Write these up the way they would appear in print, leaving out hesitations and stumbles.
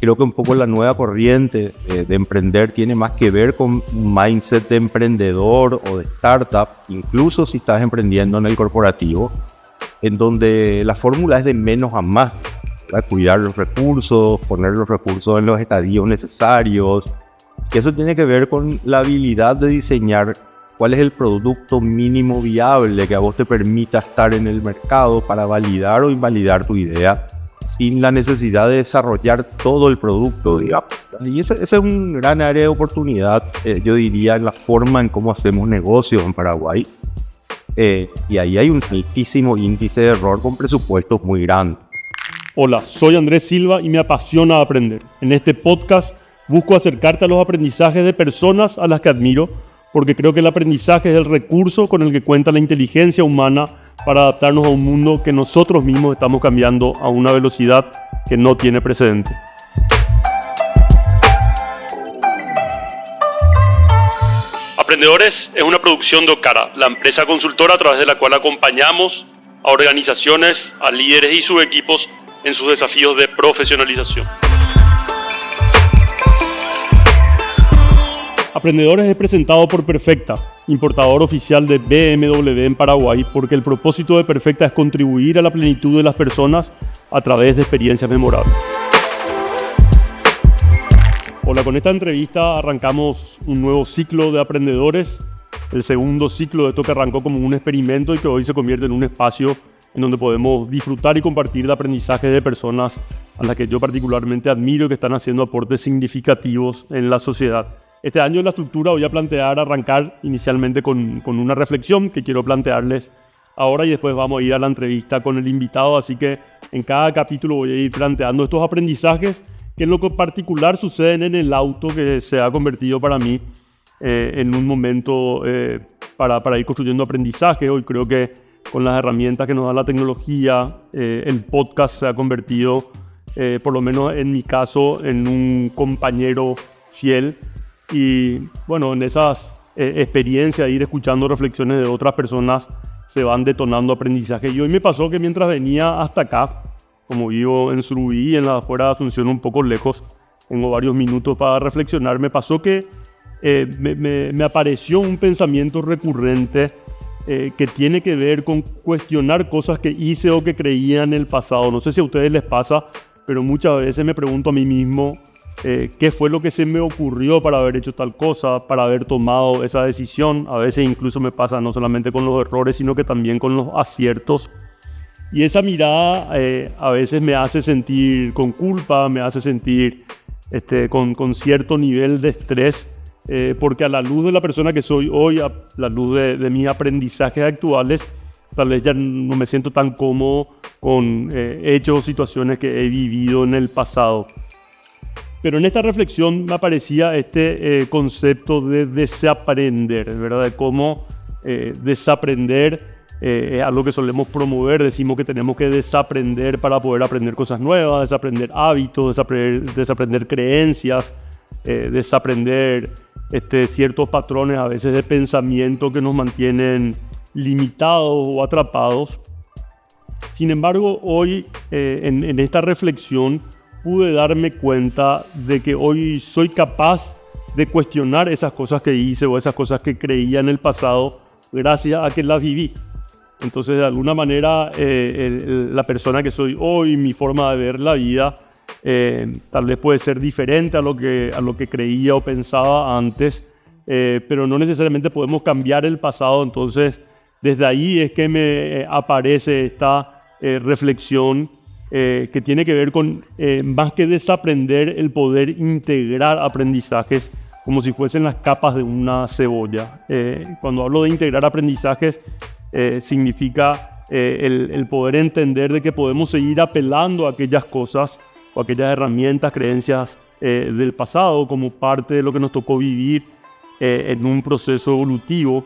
creo que un poco la nueva corriente de emprender tiene más que ver con un mindset de emprendedor o de startup, incluso si estás emprendiendo en el corporativo, en donde la fórmula es de menos a más, ¿verdad? Cuidar los recursos, poner los recursos en los estadios necesarios, que eso tiene que ver con la habilidad de diseñar cuál es el producto mínimo viable que a vos te permita estar en el mercado para validar o invalidar tu idea sin la necesidad de desarrollar todo el producto, digamos. Y ese es un gran área de oportunidad, yo diría, en la forma en cómo hacemos negocios en Paraguay. Y ahí hay un altísimo índice de error con presupuestos muy grandes. Hola, soy Andrés Silva y me apasiona aprender. En este podcast busco acercarte a los aprendizajes de personas a las que admiro, porque creo que el aprendizaje es el recurso con el que cuenta la inteligencia humana para adaptarnos a un mundo que nosotros mismos estamos cambiando a una velocidad que no tiene precedente. Aprendedores es una producción de Okara, la empresa consultora a través de la cual acompañamos a organizaciones, a líderes y sus equipos en sus desafíos de profesionalización. Aprendedores es presentado por Perfecta, importador oficial de BMW en Paraguay, porque el propósito de Perfecta es contribuir a la plenitud de las personas a través de experiencias memorables. Hola, con esta entrevista arrancamos un nuevo ciclo de aprendedores, el segundo ciclo de esto que arrancó como un experimento y que hoy se convierte en un espacio en donde podemos disfrutar y compartir de aprendizajes de personas a las que yo particularmente admiro y que están haciendo aportes significativos en la sociedad. Este año en la estructura voy a arrancar inicialmente con una reflexión que quiero plantearles ahora y después vamos a ir a la entrevista con el invitado, así que en cada capítulo voy a ir planteando estos aprendizajes que en lo particular suceden en el auto, que se ha convertido para mí en un momento para ir construyendo aprendizaje. Hoy creo que con las herramientas que nos da la tecnología, el podcast se ha convertido, por lo menos en mi caso, en un compañero fiel. Y bueno, en esas experiencias, ir escuchando reflexiones de otras personas, se van detonando aprendizajes. Y hoy me pasó que mientras venía hasta acá, como vivo en Surubí, en la afuera de Asunción, un poco lejos, tengo varios minutos para reflexionar, me pasó que me apareció un pensamiento recurrente que tiene que ver con cuestionar cosas que hice o que creía en el pasado. No sé si a ustedes les pasa, pero muchas veces me pregunto a mí mismo, qué fue lo que se me ocurrió para haber hecho tal cosa, para haber tomado esa decisión. A veces incluso me pasa no solamente con los errores, sino que también con los aciertos. Y esa mirada a veces me hace sentir con culpa, me hace sentir con cierto nivel de estrés, porque a la luz de la persona que soy hoy, a la luz de mis aprendizajes actuales, tal vez ya no me siento tan cómodo con hechos o situaciones que he vivido en el pasado. Pero en esta reflexión me aparecía este concepto de desaprender, ¿verdad? De cómo desaprender es algo que solemos promover. Decimos que tenemos que desaprender para poder aprender cosas nuevas, desaprender hábitos, desaprender creencias, desaprender ciertos patrones a veces de pensamiento que nos mantienen limitados o atrapados. Sin embargo, hoy en esta reflexión pude darme cuenta de que hoy soy capaz de cuestionar esas cosas que hice o esas cosas que creía en el pasado gracias a que las viví. Entonces, de alguna manera, la persona que soy hoy, mi forma de ver la vida, tal vez puede ser diferente a lo que creía o pensaba antes, pero no necesariamente podemos cambiar el pasado. Entonces, desde ahí es que me aparece esta reflexión que tiene que ver con, más que desaprender, el poder integrar aprendizajes como si fuesen las capas de una cebolla. Cuando hablo de integrar aprendizajes, significa el poder entender de que podemos seguir apelando a aquellas cosas o aquellas herramientas, creencias del pasado como parte de lo que nos tocó vivir en un proceso evolutivo,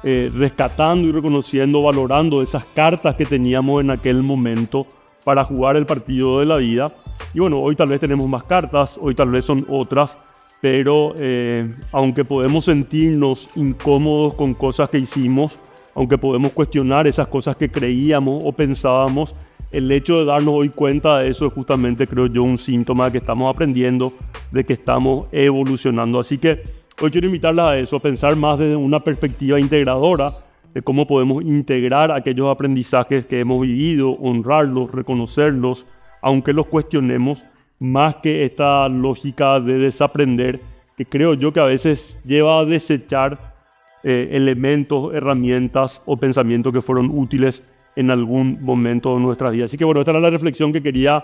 rescatando y reconociendo, valorando esas cartas que teníamos en aquel momento para jugar el partido de la vida. Y bueno, hoy tal vez tenemos más cartas, hoy tal vez son otras, pero aunque podemos sentirnos incómodos con cosas que hicimos, aunque podemos cuestionar esas cosas que creíamos o pensábamos, el hecho de darnos hoy cuenta de eso es justamente, creo yo, un síntoma de que estamos aprendiendo, de que estamos evolucionando. Así que hoy quiero invitarles a eso, a pensar más desde una perspectiva integradora de cómo podemos integrar aquellos aprendizajes que hemos vivido, honrarlos, reconocerlos, aunque los cuestionemos, más que esta lógica de desaprender, que creo yo que a veces lleva a desechar elementos, herramientas o pensamientos que fueron útiles en algún momento de nuestra vida. Así que bueno, esta era la reflexión que quería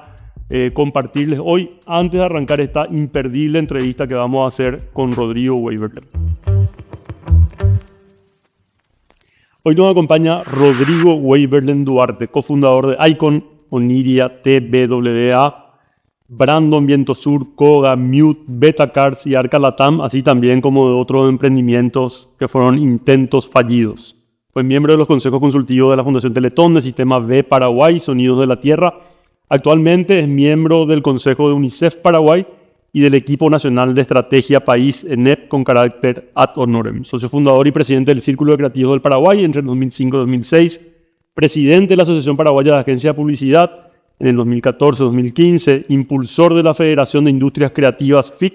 compartirles hoy antes de arrancar esta imperdible entrevista que vamos a hacer con Rodrigo Weiberlen. Hoy nos acompaña Rodrigo Weiberlen Duarte, cofundador de Icon, Oniria, TBWA, Brandon Viento Sur, Koga, Mute, Betacars y Arca Latam, así también como de otros emprendimientos que fueron intentos fallidos. Fue miembro de los consejos consultivos de la Fundación Teletón, de Sistema B Paraguay, Sonidos de la Tierra. Actualmente es miembro del Consejo de UNICEF Paraguay y del Equipo Nacional de Estrategia País ENEP con carácter ad honorem. Socio fundador y presidente del Círculo de Creativos del Paraguay entre el 2005 y 2006. Presidente de la Asociación Paraguaya de Agencia de Publicidad en el 2014-2015. Impulsor de la Federación de Industrias Creativas FIC.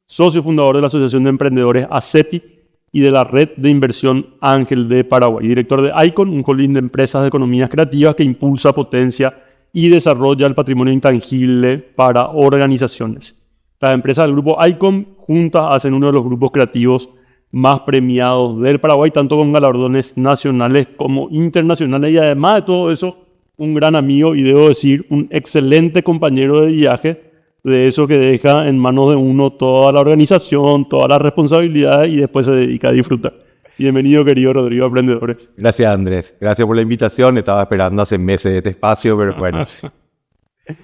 Socio fundador de la Asociación de Emprendedores ACEPI y de la Red de Inversión Ángel de Paraguay. Director de Icon, un holding de empresas de economías creativas que impulsa, potencia y desarrolla el patrimonio intangible para organizaciones. Las empresas del grupo Icon juntas hacen uno de los grupos creativos más premiados del Paraguay, tanto con galardones nacionales como internacionales, y además de todo eso, un gran amigo y debo decir, un excelente compañero de viaje, de eso que deja en manos de uno toda la organización, todas las responsabilidades y después se dedica a disfrutar. Bienvenido, querido Rodrigo Emprendedores. Gracias, Andrés. Gracias por la invitación. Estaba esperando hace meses este espacio, pero bueno,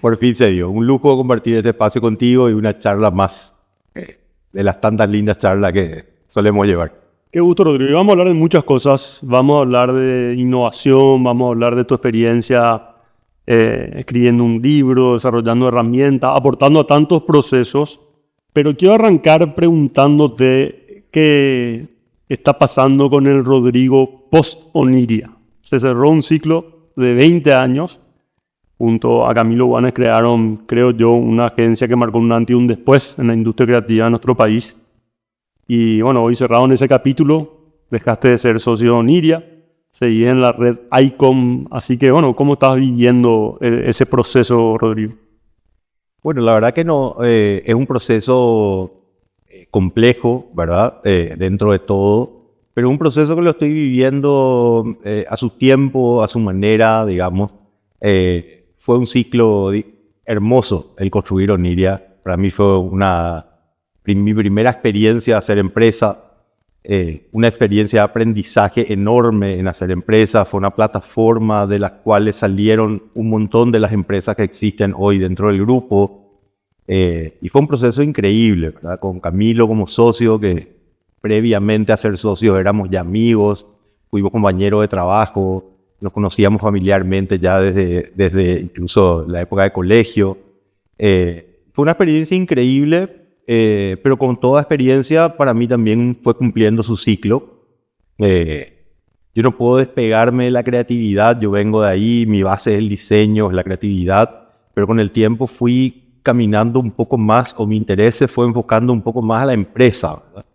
por fin se dio. Un lujo compartir este espacio contigo y una charla más de las tantas lindas charlas que solemos llevar. Qué gusto, Rodrigo. Vamos a hablar de muchas cosas. Vamos a hablar de innovación, vamos a hablar de tu experiencia escribiendo un libro, desarrollando herramientas, aportando a tantos procesos. Pero quiero arrancar preguntándote qué está pasando con el Rodrigo post-Oniria. Se cerró un ciclo de 20 años. Junto a Camilo Guanes crearon, creo yo, una agencia que marcó un antes y un después en la industria creativa de nuestro país. Y bueno, hoy cerraron ese capítulo, dejaste de ser socio de Oniria, seguí en la red Icon. Así que bueno, ¿cómo estás viviendo ese proceso, Rodrigo? Bueno, la verdad que no, es un proceso complejo, ¿verdad? Dentro de todo, pero un proceso que lo estoy viviendo a su tiempo, a su manera, digamos. Fue un ciclo hermoso el construir Oniria. Para mí fue mi primera experiencia de hacer empresa, una experiencia de aprendizaje enorme en hacer empresa. Fue una plataforma de la cual salieron un montón de las empresas que existen hoy dentro del grupo. Y fue un proceso increíble, ¿verdad? Con Camilo como socio, que previamente a ser socios éramos ya amigos, fuimos compañeros de trabajo. Nos conocíamos familiarmente ya desde incluso la época de colegio. Fue una experiencia increíble, pero con toda experiencia para mí también fue cumpliendo su ciclo. Yo no puedo despegarme de la creatividad, yo vengo de ahí, mi base es el diseño, es la creatividad, pero con el tiempo fui caminando un poco más, o mi interés se fue enfocando un poco más a la empresa, ¿verdad?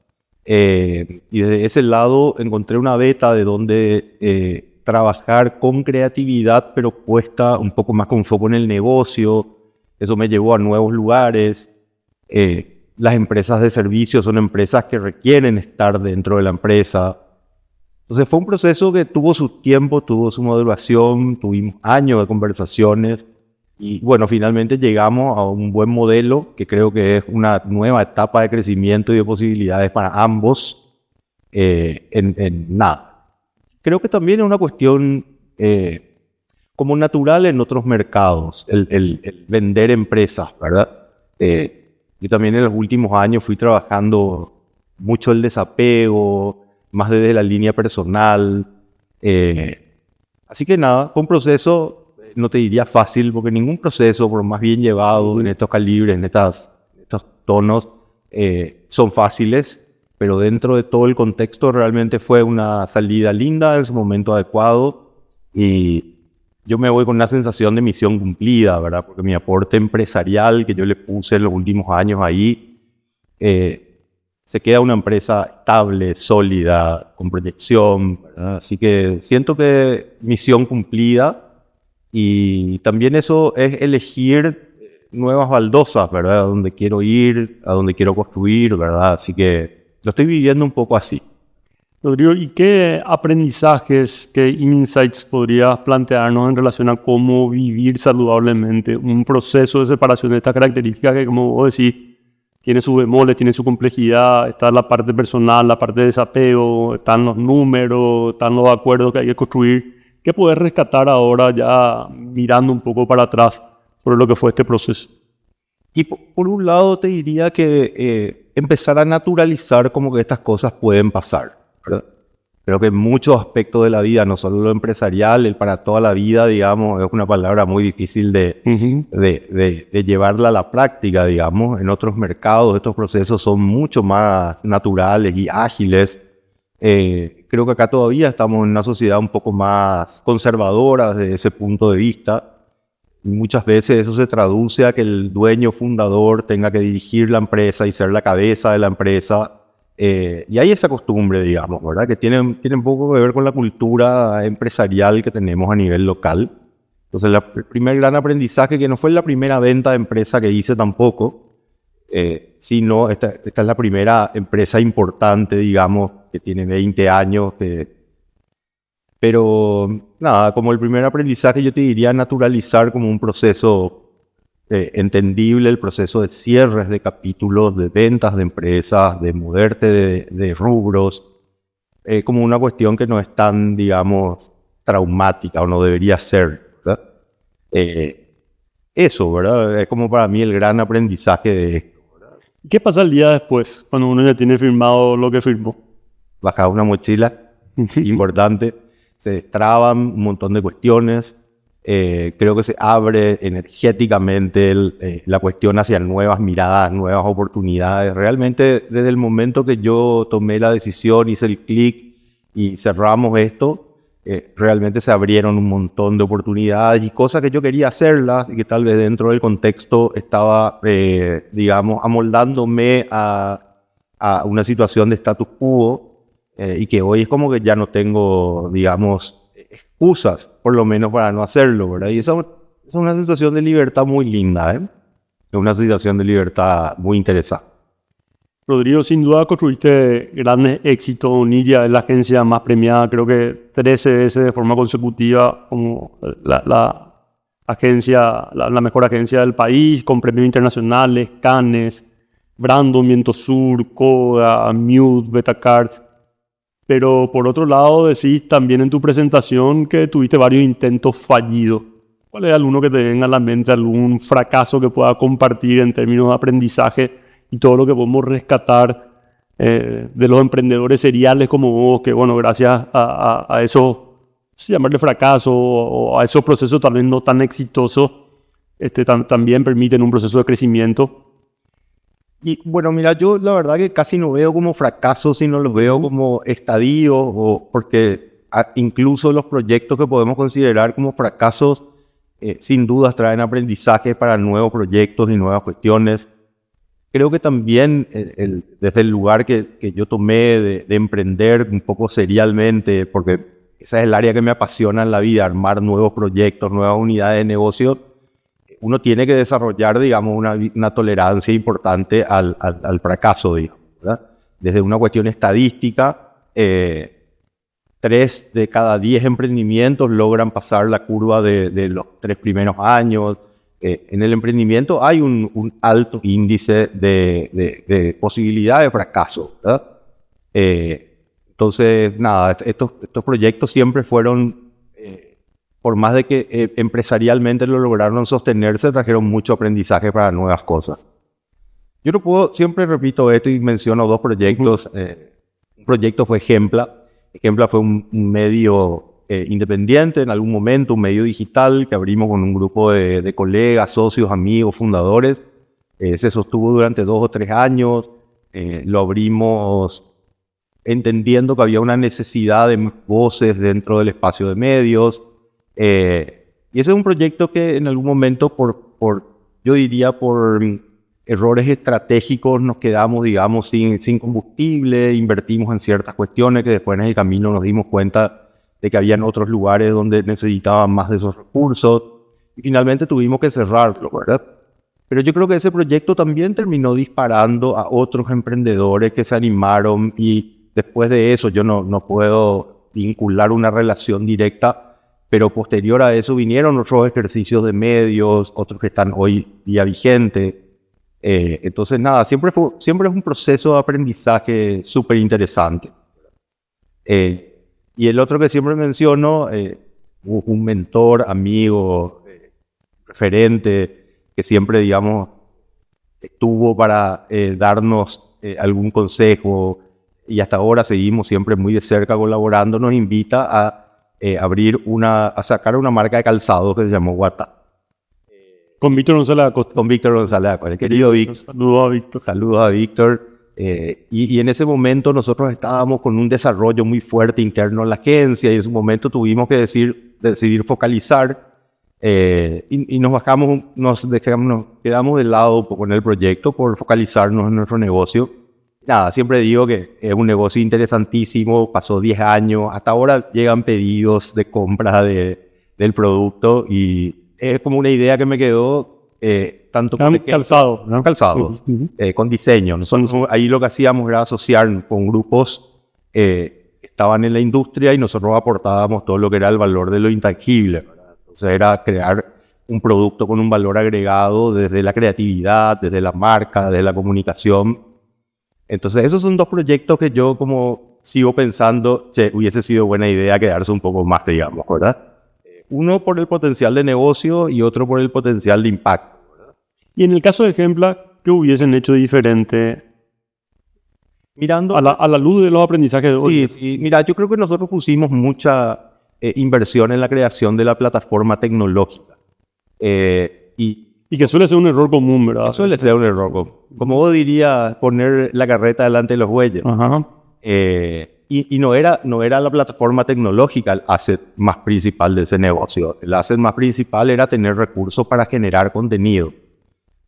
Y desde ese lado encontré una beta de donde trabajar con creatividad, pero puesta un poco más con foco en el negocio. Eso me llevó a nuevos lugares. Las empresas de servicios son empresas que requieren estar dentro de la empresa. Entonces fue un proceso que tuvo su tiempo, tuvo su maduración, tuvimos años de conversaciones y bueno, finalmente llegamos a un buen modelo que creo que es una nueva etapa de crecimiento y de posibilidades para ambos en nada. Creo que también es una cuestión como natural en otros mercados, el vender empresas, ¿verdad? Yo también en los últimos años fui trabajando mucho el desapego, más desde la línea personal. Así que nada, fue un proceso, no te diría fácil, porque ningún proceso, por más bien llevado en estos calibres, en estos tonos, son fáciles. Pero dentro de todo el contexto realmente fue una salida linda en su momento adecuado y yo me voy con una sensación de misión cumplida, ¿verdad? Porque mi aporte empresarial que yo le puse en los últimos años ahí, se queda una empresa estable, sólida, con proyección, ¿verdad? Así que siento que misión cumplida, y también eso es elegir nuevas baldosas, ¿verdad? A dónde quiero ir, a dónde quiero construir, ¿verdad? Así que lo estoy viviendo un poco así. Rodrigo, ¿y qué aprendizajes, qué insights podrías plantearnos en relación a cómo vivir saludablemente un proceso de separación de estas características que, como vos decís, tiene sus bemoles, tiene su complejidad, está la parte personal, la parte de desapego, están los números, están los acuerdos que hay que construir? ¿Qué podés rescatar ahora ya mirando un poco para atrás sobre lo que fue este proceso? Y por un lado te diría que empezar a naturalizar como que estas cosas pueden pasar, ¿verdad? Creo que en muchos aspectos de la vida, no solo lo empresarial, el para toda la vida, digamos, es una palabra muy difícil de llevarla a la práctica, digamos. En otros mercados estos procesos son mucho más naturales y ágiles. Creo que acá todavía estamos en una sociedad un poco más conservadora desde ese punto de vista. Y muchas veces eso se traduce a que el dueño fundador tenga que dirigir la empresa y ser la cabeza de la empresa. Y hay esa costumbre, digamos, ¿verdad? Que tiene un poco que ver con la cultura empresarial que tenemos a nivel local. Entonces, el primer gran aprendizaje, que no fue la primera venta de empresa que hice tampoco, sino esta es la primera empresa importante, digamos, que tiene 20 años. Pero nada, como el primer aprendizaje yo te diría naturalizar como un proceso entendible, el proceso de cierres de capítulos, de ventas de empresas, de moverte de rubros, como una cuestión que no es tan, digamos, traumática o no debería ser, ¿verdad? Eso, ¿verdad? Es como para mí el gran aprendizaje de esto. ¿Qué pasa el día después, cuando uno ya tiene firmado lo que firmó? Bajar una mochila importante, se destraban un montón de cuestiones. Creo que se abre energéticamente la cuestión hacia nuevas miradas, nuevas oportunidades. Realmente, desde el momento que yo tomé la decisión, hice el clic y cerramos esto, realmente se abrieron un montón de oportunidades y cosas que yo quería hacerlas y que tal vez dentro del contexto estaba, digamos, amoldándome a una situación de status quo, y que hoy es como que ya no tengo, digamos, excusas, por lo menos para no hacerlo, ¿verdad? Y esa es una sensación de libertad muy linda, ¿eh? Es una sensación de libertad muy interesante. Rodrigo, sin duda construiste grandes éxitos. Nilla es la agencia más premiada, creo que 13 veces de forma consecutiva como la agencia, la mejor agencia del país, con premios internacionales, Cannes, Brandon, Viento Sur, Coda, Mute, Betacard. Pero por otro lado, decís también en tu presentación que tuviste varios intentos fallidos. ¿Cuál es alguno que te venga a la mente, algún fracaso que pueda compartir en términos de aprendizaje y todo lo que podemos rescatar de los emprendedores seriales como vos, que bueno, gracias a esos, si llamarle fracaso o a esos procesos tal vez no tan exitosos, también permiten un proceso de crecimiento? Y bueno, mira, yo la verdad que casi no veo como fracaso, sino lo veo como estadio, porque incluso los proyectos que podemos considerar como fracasos, sin dudas traen aprendizaje para nuevos proyectos y nuevas cuestiones. Creo que también desde el lugar que yo tomé de emprender un poco serialmente, porque esa es el área que me apasiona en la vida, armar nuevos proyectos, nuevas unidades de negocio, uno tiene que desarrollar, digamos, una tolerancia importante al fracaso, digamos, ¿verdad? Desde una cuestión estadística, 3 de cada 10 emprendimientos logran pasar la curva de los 3 primeros años. En el emprendimiento hay un alto índice de posibilidad de fracaso, ¿verdad? Entonces, nada, estos proyectos siempre fueron, por más de que empresarialmente lo lograron sostenerse, trajeron mucho aprendizaje para nuevas cosas. Yo no puedo, siempre repito esto y menciono 2 proyectos. Un proyecto fue Ejempla. Ejempla fue un medio independiente en algún momento, un medio digital que abrimos con un grupo de colegas, socios, amigos, fundadores. Se sostuvo durante 2 o 3 años. Lo abrimos entendiendo que había una necesidad de voces dentro del espacio de medios. Y ese es un proyecto que en algún momento, yo diría, por errores estratégicos, nos quedamos, digamos, sin combustible, invertimos en ciertas cuestiones que después en el camino nos dimos cuenta de que habían otros lugares donde necesitaban más de esos recursos y finalmente tuvimos que cerrarlo, ¿verdad? Pero yo creo que ese proyecto también terminó disparando a otros emprendedores que se animaron y después de eso yo no puedo vincular una relación directa, pero posterior a eso vinieron otros ejercicios de medios, otros que están hoy día vigentes. Entonces nada, siempre es un proceso de aprendizaje súper interesante. Y el otro que siempre menciono, un mentor, amigo, referente, que siempre, digamos, estuvo para darnos algún consejo y hasta ahora seguimos siempre muy de cerca colaborando, nos invita a a sacar una marca de calzado que se llamó Guata. Con Víctor González Acosta. Con Víctor González Acosta, el querido Víctor. Saludos a Víctor. Saludos a Víctor. Y en ese momento nosotros estábamos con un desarrollo muy fuerte interno en la agencia y en ese momento tuvimos que decidir focalizar y nos quedamos de lado un poco en el proyecto por focalizarnos en nuestro negocio. Nada, siempre digo que es un negocio interesantísimo, pasó 10 años, hasta ahora llegan pedidos de compra del producto y es como una idea que me quedó tanto con calzados, ¿no? Calzados, con diseño. Nosotros ahí lo que hacíamos era asociar con grupos que estaban en la industria y nosotros aportábamos todo lo que era el valor de lo intangible, ¿verdad? Entonces era crear un producto con un valor agregado desde la creatividad, desde la marca, desde la comunicación. Entonces esos son dos proyectos que yo como sigo pensando, hubiese sido buena idea quedarse un poco más, digamos, ¿verdad? Uno por el potencial de negocio y otro por el potencial de impacto, ¿verdad? Y en el caso de Ejempla, ¿qué hubiesen hecho diferente mirando a la luz de los aprendizajes de hoy? Sí, mira, yo creo que nosotros pusimos mucha inversión en la creación de la plataforma tecnológica. Y que suele ser un error común, ¿verdad? Suele ser un error común. Como vos dirías, poner la carreta delante de los bueyes. Ajá. Y no era la plataforma tecnológica el asset más principal de ese negocio. El asset más principal era tener recursos para generar contenido.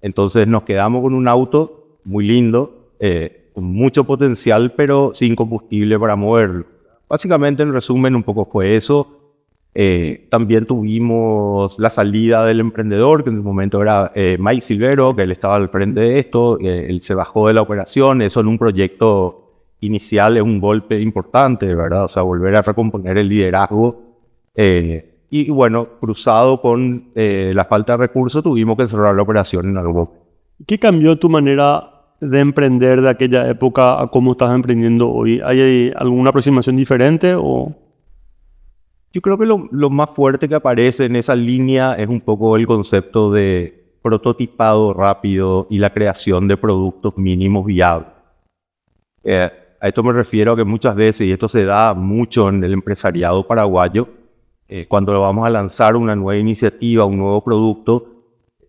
Entonces nos quedamos con un auto muy lindo, con mucho potencial, pero sin combustible para moverlo. Básicamente, en resumen, un poco fue eso. También tuvimos la salida del emprendedor, que en el momento era Mike Silvero, que él estaba al frente de esto. Él se bajó de la operación. Eso en un proyecto inicial es un golpe importante, ¿verdad? O sea, volver a recomponer el liderazgo. Y bueno, cruzado con la falta de recursos, tuvimos que cerrar la operación en algún momento. ¿Qué cambió tu manera de emprender de aquella época a cómo estás emprendiendo hoy? ¿Hay alguna aproximación diferente o...? Yo creo que lo más fuerte que aparece en esa línea es un poco el concepto de prototipado rápido y la creación de productos mínimos viables. A esto me refiero a que muchas veces, y esto se da mucho en el empresariado paraguayo, cuando vamos a lanzar una nueva iniciativa, un nuevo producto,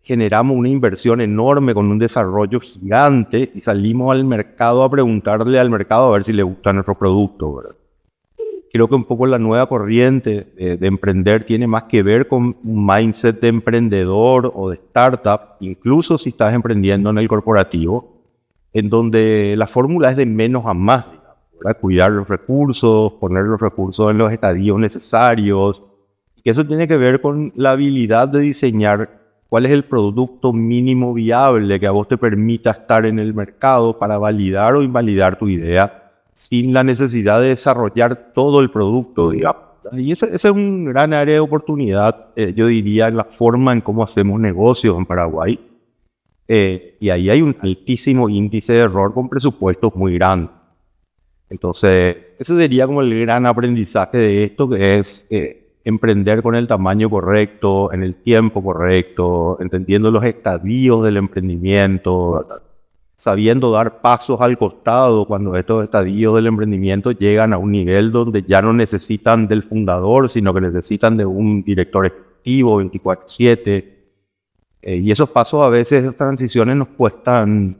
generamos una inversión enorme con un desarrollo gigante y salimos al mercado a preguntarle al mercado a ver si le gusta nuestro producto, ¿verdad? Creo que un poco la nueva corriente de emprender tiene más que ver con un mindset de emprendedor o de startup, incluso si estás emprendiendo en el corporativo, en donde la fórmula es de menos a más, ¿verdad? Cuidar los recursos, poner los recursos en los estadios necesarios. Y eso tiene que ver con la habilidad de diseñar cuál es el producto mínimo viable que a vos te permita estar en el mercado para validar o invalidar tu idea, sin la necesidad de desarrollar todo el producto, digamos. Y ese es un gran área de oportunidad, yo diría, en la forma en cómo hacemos negocios en Paraguay. Y ahí hay un altísimo índice de error con presupuestos muy grandes. Entonces, ese sería como el gran aprendizaje de esto, que es emprender con el tamaño correcto, en el tiempo correcto, entendiendo los estadios del emprendimiento, sabiendo dar pasos al costado cuando estos estadios del emprendimiento llegan a un nivel donde ya no necesitan del fundador, sino que necesitan de un director ejecutivo 24/7. Y esos pasos a veces, esas transiciones nos cuestan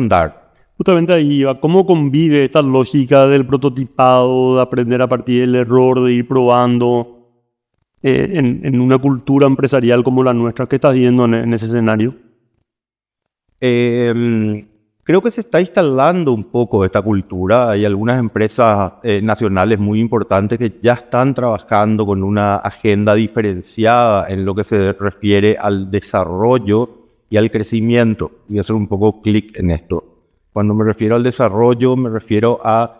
dar. Justamente ahí va, ¿cómo convive esta lógica del prototipado, de aprender a partir del error, de ir probando, en una cultura empresarial como la nuestra? ¿Qué estás viendo en ese escenario? Creo que se está instalando un poco esta cultura. Hay algunas empresas nacionales muy importantes que ya están trabajando con una agenda diferenciada en lo que se refiere al desarrollo y al crecimiento. Voy a hacer un poco clic en esto. Cuando me refiero al desarrollo, me refiero a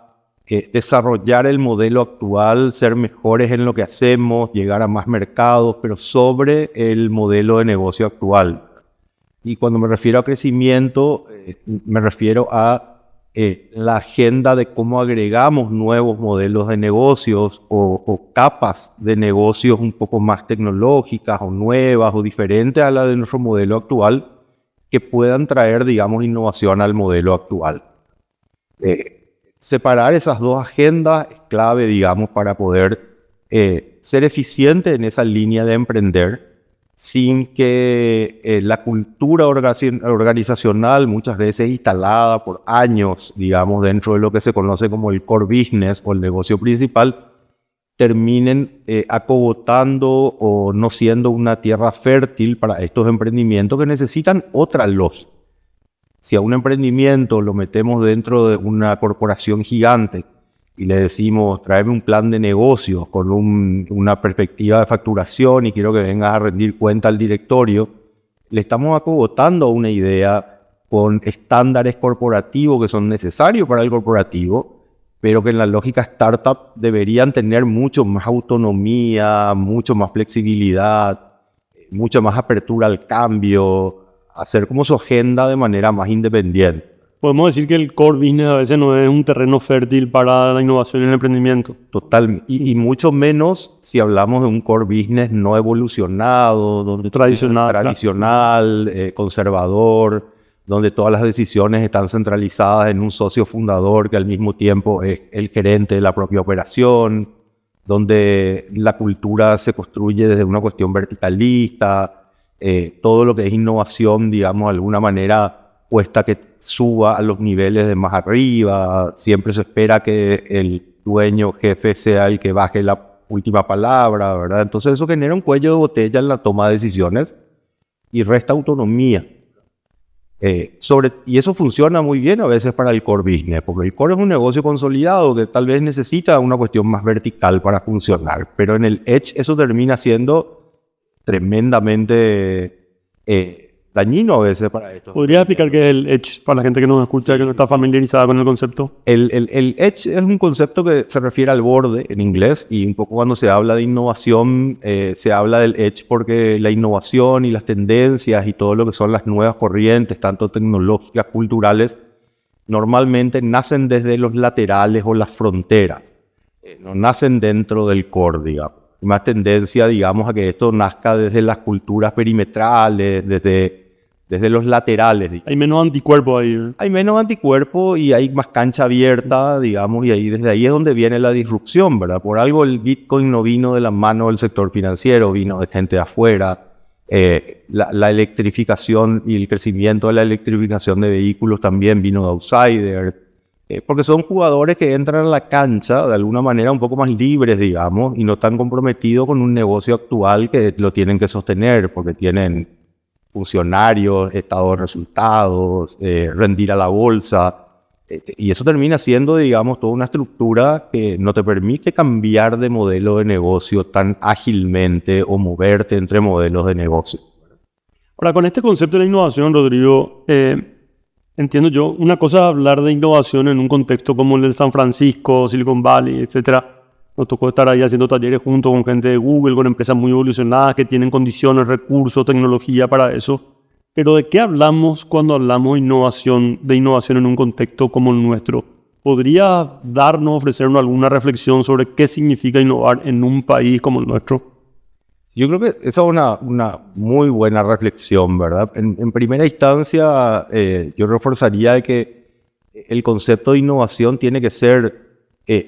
desarrollar el modelo actual, ser mejores en lo que hacemos, llegar a más mercados, pero sobre el modelo de negocio actual. Y cuando me refiero a crecimiento, me refiero a la agenda de cómo agregamos nuevos modelos de negocios o capas de negocios un poco más tecnológicas o nuevas o diferentes a la de nuestro modelo actual que puedan traer, digamos, innovación al modelo actual. Separar esas dos agendas es clave, digamos, para poder ser eficiente en esa línea de emprender sin que la cultura organizacional, muchas veces instalada por años, digamos, dentro de lo que se conoce como el core business o el negocio principal, terminen acogotando o no siendo una tierra fértil para estos emprendimientos que necesitan otra lógica. Si a un emprendimiento lo metemos dentro de una corporación gigante y le decimos, tráeme un plan de negocios con una perspectiva de facturación y quiero que vengas a rendir cuenta al directorio, le estamos acogotando a una idea con estándares corporativos que son necesarios para el corporativo, pero que en la lógica startup deberían tener mucho más autonomía, mucho más flexibilidad, mucha más apertura al cambio, hacer como su agenda de manera más independiente. Podemos decir que el core business a veces no es un terreno fértil para la innovación y el emprendimiento. Total, y mucho menos si hablamos de un core business no evolucionado, donde tradicional, conservador, donde todas las decisiones están centralizadas en un socio fundador que al mismo tiempo es el gerente de la propia operación, donde la cultura se construye desde una cuestión verticalista, todo lo que es innovación, digamos, de alguna manera cuesta que suba a los niveles de más arriba, siempre se espera que el dueño, jefe, sea el que baje la última palabra, ¿verdad? Entonces eso genera un cuello de botella en la toma de decisiones y resta autonomía. Y eso funciona muy bien a veces para el core business, porque el core es un negocio consolidado que tal vez necesita una cuestión más vertical para funcionar, pero en el edge eso termina siendo tremendamente dañino a veces para esto. ¿Podrías explicar qué es el edge para la gente que nos escucha, que no está familiarizada con el concepto? El edge es un concepto que se refiere al borde en inglés, y un poco cuando se habla de innovación se habla del edge porque la innovación y las tendencias y todo lo que son las nuevas corrientes, tanto tecnológicas, culturales, normalmente nacen desde los laterales o las fronteras, no nacen dentro del core, digamos. Hay más tendencia, digamos, a que esto nazca desde las culturas perimetrales, desde los laterales. Hay menos anticuerpos ahí. Hay menos anticuerpos y hay más cancha abierta, digamos, y desde ahí es donde viene la disrupción, ¿verdad? Por algo el Bitcoin no vino de la mano del sector financiero, vino de gente de afuera. La electrificación y el crecimiento de la electrificación de vehículos también vino de outsiders. Porque son jugadores que entran a la cancha de alguna manera un poco más libres, digamos, y no están comprometidos con un negocio actual que lo tienen que sostener, porque tienen funcionarios, estado de resultados, rendir a la bolsa, y eso termina siendo, digamos, toda una estructura que no te permite cambiar de modelo de negocio tan ágilmente o moverte entre modelos de negocio. Ahora, con este concepto de la innovación, Rodrigo, entiendo yo, una cosa es hablar de innovación en un contexto como el de San Francisco, Silicon Valley, etcétera. Nos tocó estar ahí haciendo talleres junto con gente de Google, con empresas muy evolucionadas que tienen condiciones, recursos, tecnología para eso. Pero ¿de qué hablamos cuando hablamos de innovación en un contexto como el nuestro? ¿Podría ofrecernos alguna reflexión sobre qué significa innovar en un país como el nuestro? Yo creo que esa es una muy buena reflexión, ¿verdad? En primera instancia, yo reforzaría de que el concepto de innovación tiene que ser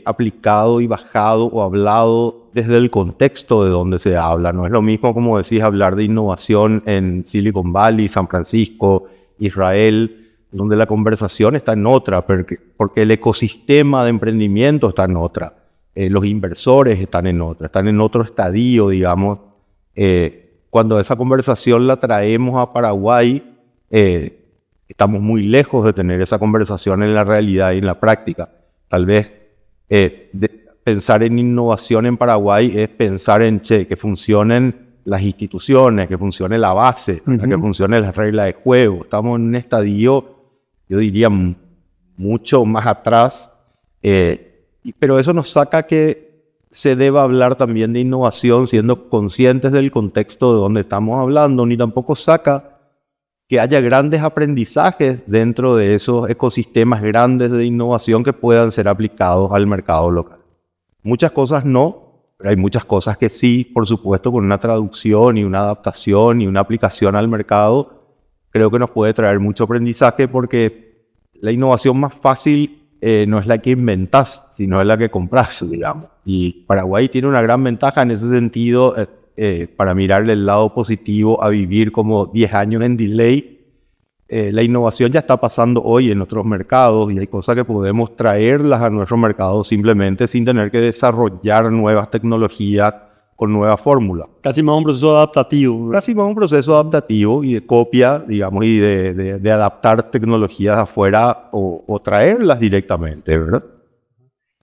aplicado y bajado o hablado desde el contexto de donde se habla. No es lo mismo, como decís, hablar de innovación en Silicon Valley, San Francisco, Israel, donde la conversación está en otra, porque el ecosistema de emprendimiento está en otra. los inversores están en otro estadio, digamos. Cuando esa conversación la traemos a Paraguay, estamos muy lejos de tener esa conversación en la realidad y en la práctica. Tal vez pensar en innovación en Paraguay es pensar en que funcionen las instituciones, que funcione la base, que funcione las reglas de juego. Estamos en un estadio, yo diría, mucho más atrás, pero eso nos saca que se deba hablar también de innovación siendo conscientes del contexto de donde estamos hablando, ni tampoco saca que haya grandes aprendizajes dentro de esos ecosistemas grandes de innovación que puedan ser aplicados al mercado local. Muchas cosas no, pero hay muchas cosas que sí, por supuesto, con una traducción y una adaptación y una aplicación al mercado, creo que nos puede traer mucho aprendizaje porque la innovación más fácil no es la que inventás, sino es la que compras, digamos. Y Paraguay tiene una gran ventaja en ese sentido, para mirarle el lado positivo a vivir como 10 años en delay. La innovación ya está pasando hoy en otros mercados y hay cosas que podemos traerlas a nuestro mercado simplemente sin tener que desarrollar nuevas tecnologías con nuevas fórmulas. Casi más un proceso adaptativo. Casi más un proceso adaptativo y de copia, digamos, y de adaptar tecnologías afuera o traerlas directamente, ¿verdad?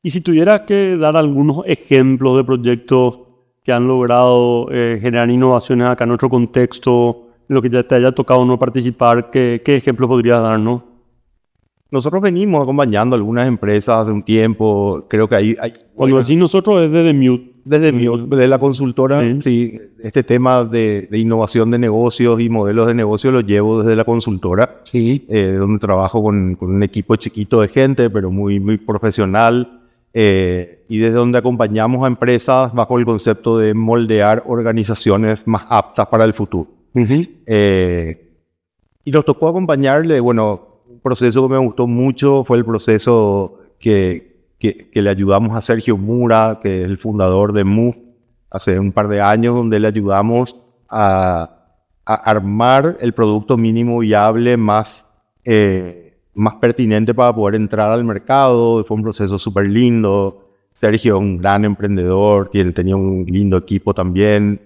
Y si tuvieras que dar algunos ejemplos de proyectos que han logrado generar innovaciones acá en nuestro contexto, en lo que ya te haya tocado no participar, ¿qué ejemplos podrías darnos? Nosotros venimos acompañando a algunas empresas hace un tiempo, creo que hay Cuando decís nosotros es desde Mute. Desde la consultora, sí, este tema de innovación de negocios y modelos de negocio lo llevo desde la consultora, donde trabajo con un equipo chiquito de gente, pero muy, muy profesional, y desde donde acompañamos a empresas bajo el concepto de moldear organizaciones más aptas para el futuro. Y nos tocó acompañarle, bueno, un proceso que me gustó mucho fue el proceso que le ayudamos a Sergio Mura, que es el fundador de Move, hace un par de años, donde le ayudamos a armar el producto mínimo viable más pertinente para poder entrar al mercado. Fue un proceso súper lindo. Sergio es un gran emprendedor, tenía un lindo equipo también.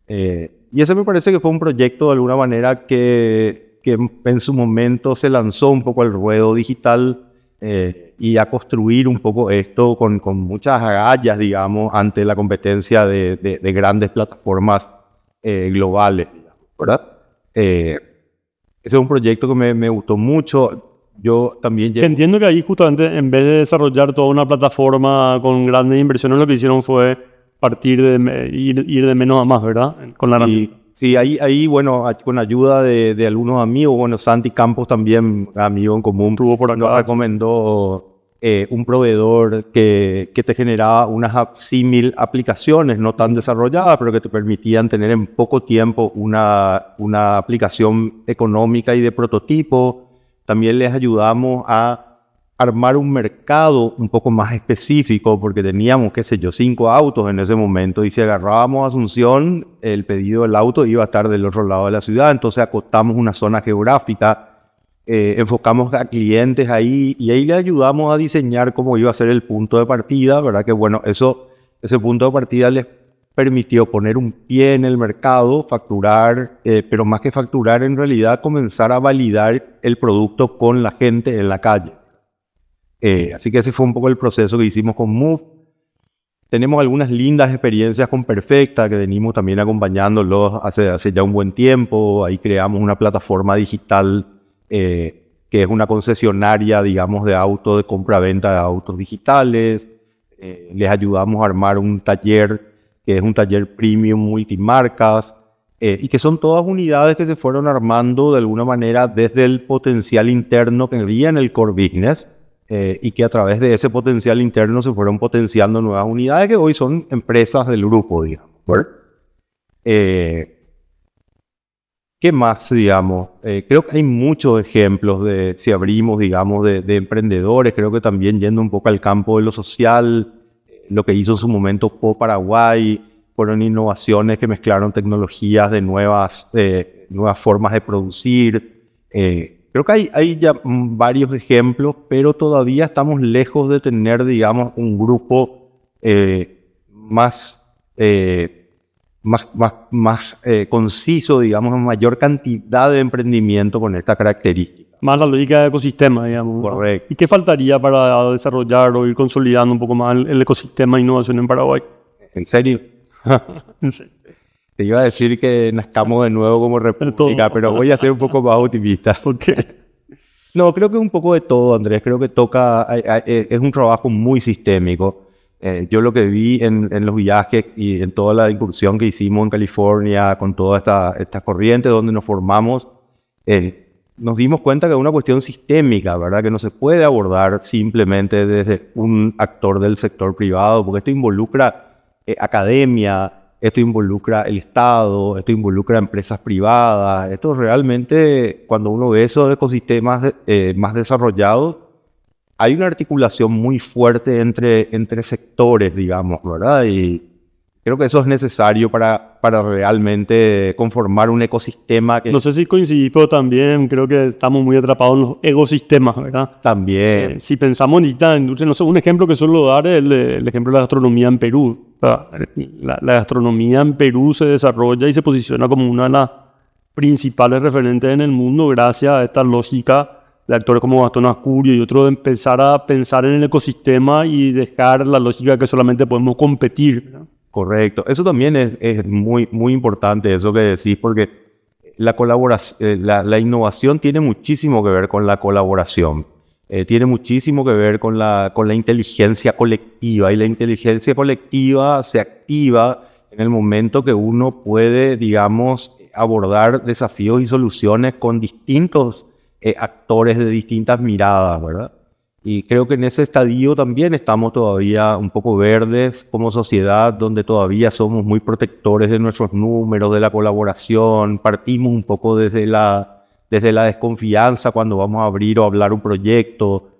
Y ese me parece que fue un proyecto de alguna manera que en su momento se lanzó un poco al ruedo digital, y a construir un poco esto con muchas agallas, digamos, ante la competencia de grandes plataformas globales, ¿verdad? Ese es un proyecto que me gustó mucho. Yo también... Entiendo que ahí justamente en vez de desarrollar toda una plataforma con grandes inversiones, lo que hicieron fue partir ir de menos a más, ¿verdad? Con la herramienta. Sí, ahí, bueno, con ayuda de algunos amigos, bueno, Santi Campos también, amigo en común, nos recomendó un proveedor que te generaba unas símil aplicaciones no tan desarrolladas, pero que te permitían tener en poco tiempo una aplicación económica y de prototipo. También les ayudamos a armar un mercado un poco más específico, porque teníamos, 5 autos en ese momento, y si agarrábamos a Asunción, el pedido del auto iba a estar del otro lado de la ciudad, entonces acotamos una zona geográfica, enfocamos a clientes ahí, y ahí le ayudamos a diseñar cómo iba a ser el punto de partida, ¿verdad? Que bueno, ese punto de partida les permitió poner un pie en el mercado, facturar, pero más que facturar, en realidad comenzar a validar el producto con la gente en la calle. Así que ese fue un poco el proceso que hicimos con Move. Tenemos algunas lindas experiencias con Perfecta, que venimos también acompañándolos hace ya un buen tiempo. Ahí creamos una plataforma digital que es una concesionaria, digamos, de autos, de compra-venta de autos digitales. Les ayudamos a armar un taller, que es un taller premium multimarcas, y que son todas unidades que se fueron armando de alguna manera desde el potencial interno que había en el core business, y que a través de ese potencial interno se fueron potenciando nuevas unidades que hoy son empresas del grupo, digamos. ¿Qué más, digamos? Creo que hay muchos ejemplos si abrimos, digamos, de emprendedores. Creo que también yendo un poco al campo de lo social, lo que hizo en su momento Po Paraguay, fueron innovaciones que mezclaron tecnologías de nuevas formas de producir. Creo que hay ya varios ejemplos, pero todavía estamos lejos de tener, digamos, un grupo más, conciso, digamos, en mayor cantidad de emprendimiento con esta característica. Más la lógica de ecosistema, digamos. Correcto. ¿Y qué faltaría para desarrollar o ir consolidando un poco más el ecosistema de innovación en Paraguay? ¿En serio? En serio. Te iba a decir que nazcamos de nuevo como república, pero voy a ser un poco más optimista. ¿Por qué? No, creo que un poco de todo, Andrés. Creo que es un trabajo muy sistémico. Yo lo que vi en los viajes y en toda la incursión que hicimos en California, con toda esta corriente donde nos formamos, nos dimos cuenta que es una cuestión sistémica, ¿verdad? Que no se puede abordar simplemente desde un actor del sector privado, porque esto involucra academia, esto involucra el Estado, esto involucra empresas privadas. Esto realmente, cuando uno ve esos ecosistemas más desarrollados, hay una articulación muy fuerte entre sectores, digamos, ¿verdad? Y creo que eso es necesario para realmente conformar un ecosistema que... No sé si coincidí, pero también creo que estamos muy atrapados en los ecosistemas, ¿verdad? También. Si pensamos en esta industria, no sé, un ejemplo que suelo dar es el ejemplo de la gastronomía en Perú. O sea, la gastronomía en Perú se desarrolla y se posiciona como una de las principales referentes en el mundo gracias a esta lógica de actores como Gastón Ascurio y otros de empezar a pensar en el ecosistema y dejar la lógica de que solamente podemos competir, ¿verdad? Correcto. Eso también es muy, muy importante, eso que decís, porque la colaboración, la innovación tiene muchísimo que ver con la colaboración. Tiene muchísimo que ver con la inteligencia colectiva. Y la inteligencia colectiva se activa en el momento que uno puede, digamos, abordar desafíos y soluciones con distintos actores de distintas miradas, ¿verdad? Y creo que en ese estadio también estamos todavía un poco verdes como sociedad, donde todavía somos muy protectores de nuestros números, de la colaboración. Partimos un poco desde la desconfianza cuando vamos a abrir o hablar un proyecto.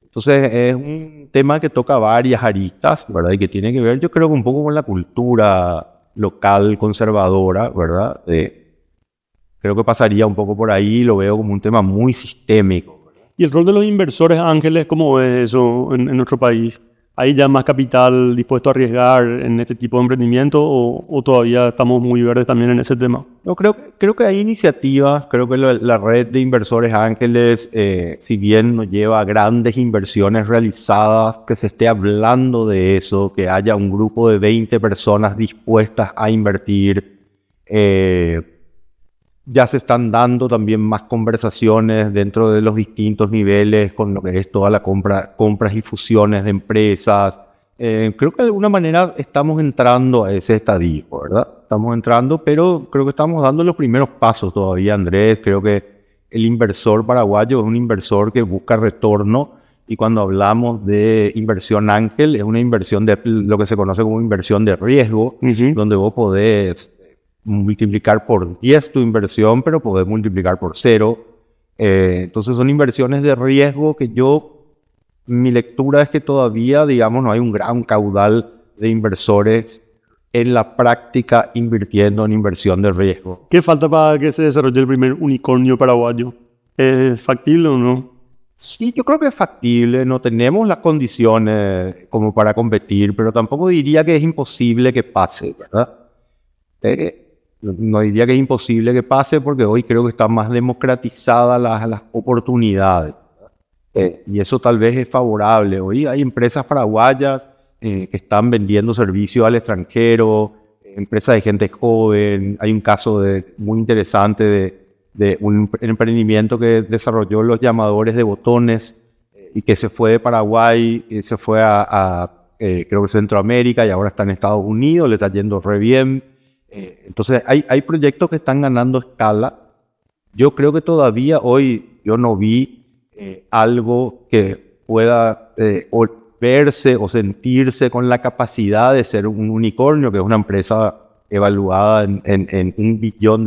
Entonces es un tema que toca varias aristas, ¿verdad? Y que tiene que ver, yo creo que un poco con la cultura local conservadora, ¿verdad? Creo que pasaría un poco por ahí, lo veo como un tema muy sistémico. ¿Y el rol de los inversores ángeles, cómo es eso en nuestro país? ¿Hay ya más capital dispuesto a arriesgar en este tipo de emprendimiento o todavía estamos muy verdes también en ese tema? No, creo que hay iniciativas, creo que la red de inversores ángeles, si bien no lleva grandes inversiones realizadas, que se esté hablando de eso, que haya un grupo de 20 personas dispuestas a invertir. Ya se están dando también más conversaciones dentro de los distintos niveles con lo que es toda la compras y fusiones de empresas. Creo que de alguna manera estamos entrando a ese estadio, ¿verdad? Estamos entrando, pero creo que estamos dando los primeros pasos todavía, Andrés. Creo que el inversor paraguayo es un inversor que busca retorno, y cuando hablamos de inversión ángel, es una inversión de lo que se conoce como inversión de riesgo, donde vos podés multiplicar por 10 tu inversión, pero podés multiplicar por 0. Entonces son inversiones de riesgo que mi lectura es que todavía, digamos, no hay un gran caudal de inversores en la práctica invirtiendo en inversión de riesgo. ¿Qué falta para que se desarrolle el primer unicornio paraguayo? ¿Es factible o no? Sí, yo creo que es factible. No tenemos las condiciones como para competir, pero tampoco diría que es imposible que pase, ¿verdad? No diría que es imposible que pase, porque hoy creo que están más democratizadas las oportunidades. Y eso tal vez es favorable. Hoy hay empresas paraguayas que están vendiendo servicios al extranjero, empresas de gente joven. Hay un caso muy interesante de un emprendimiento que desarrolló los llamadores de botones y que se fue de Paraguay, y se fue creo que Centroamérica, y ahora está en Estados Unidos, le está yendo re bien. Entonces hay proyectos que están ganando escala. Yo creo que todavía hoy yo no vi algo que pueda verse o sentirse con la capacidad de ser un unicornio, que es una empresa evaluada en $1 billón.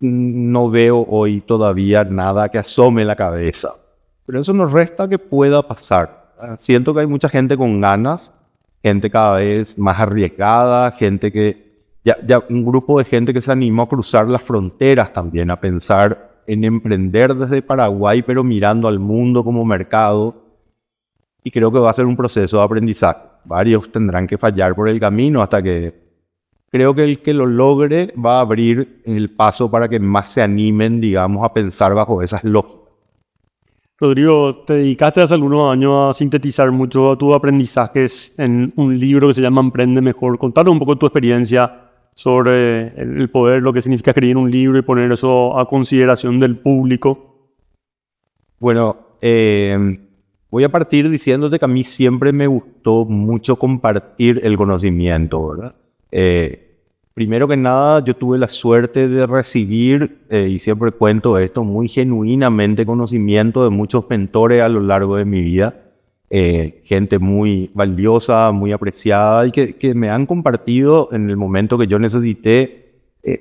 No veo hoy todavía nada que asome la cabeza, pero eso no resta que pueda pasar. Siento que hay mucha gente con ganas, gente cada vez más arriesgada, gente un grupo de gente que se animó a cruzar las fronteras también, a pensar en emprender desde Paraguay, pero mirando al mundo como mercado. y creo que va a ser un proceso de aprendizaje. Varios tendrán que fallar por el camino hasta que creo que el que lo logre va a abrir el paso para que más se animen, digamos, a pensar bajo esas lógicas. Rodrigo, te dedicaste hace algunos años a sintetizar mucho de tus aprendizajes en un libro que se llama Emprende Mejor. Contanos un poco tu experiencia sobre el poder, lo que significa escribir un libro y poner eso a consideración del público. Bueno, voy a partir diciéndote que a mí siempre me gustó mucho compartir el conocimiento, ¿verdad? Primero que nada, yo tuve la suerte de recibir, y siempre cuento esto, muy genuinamente conocimiento de muchos mentores a lo largo de mi vida. Gente muy valiosa, muy apreciada y que me han compartido en el momento que yo necesité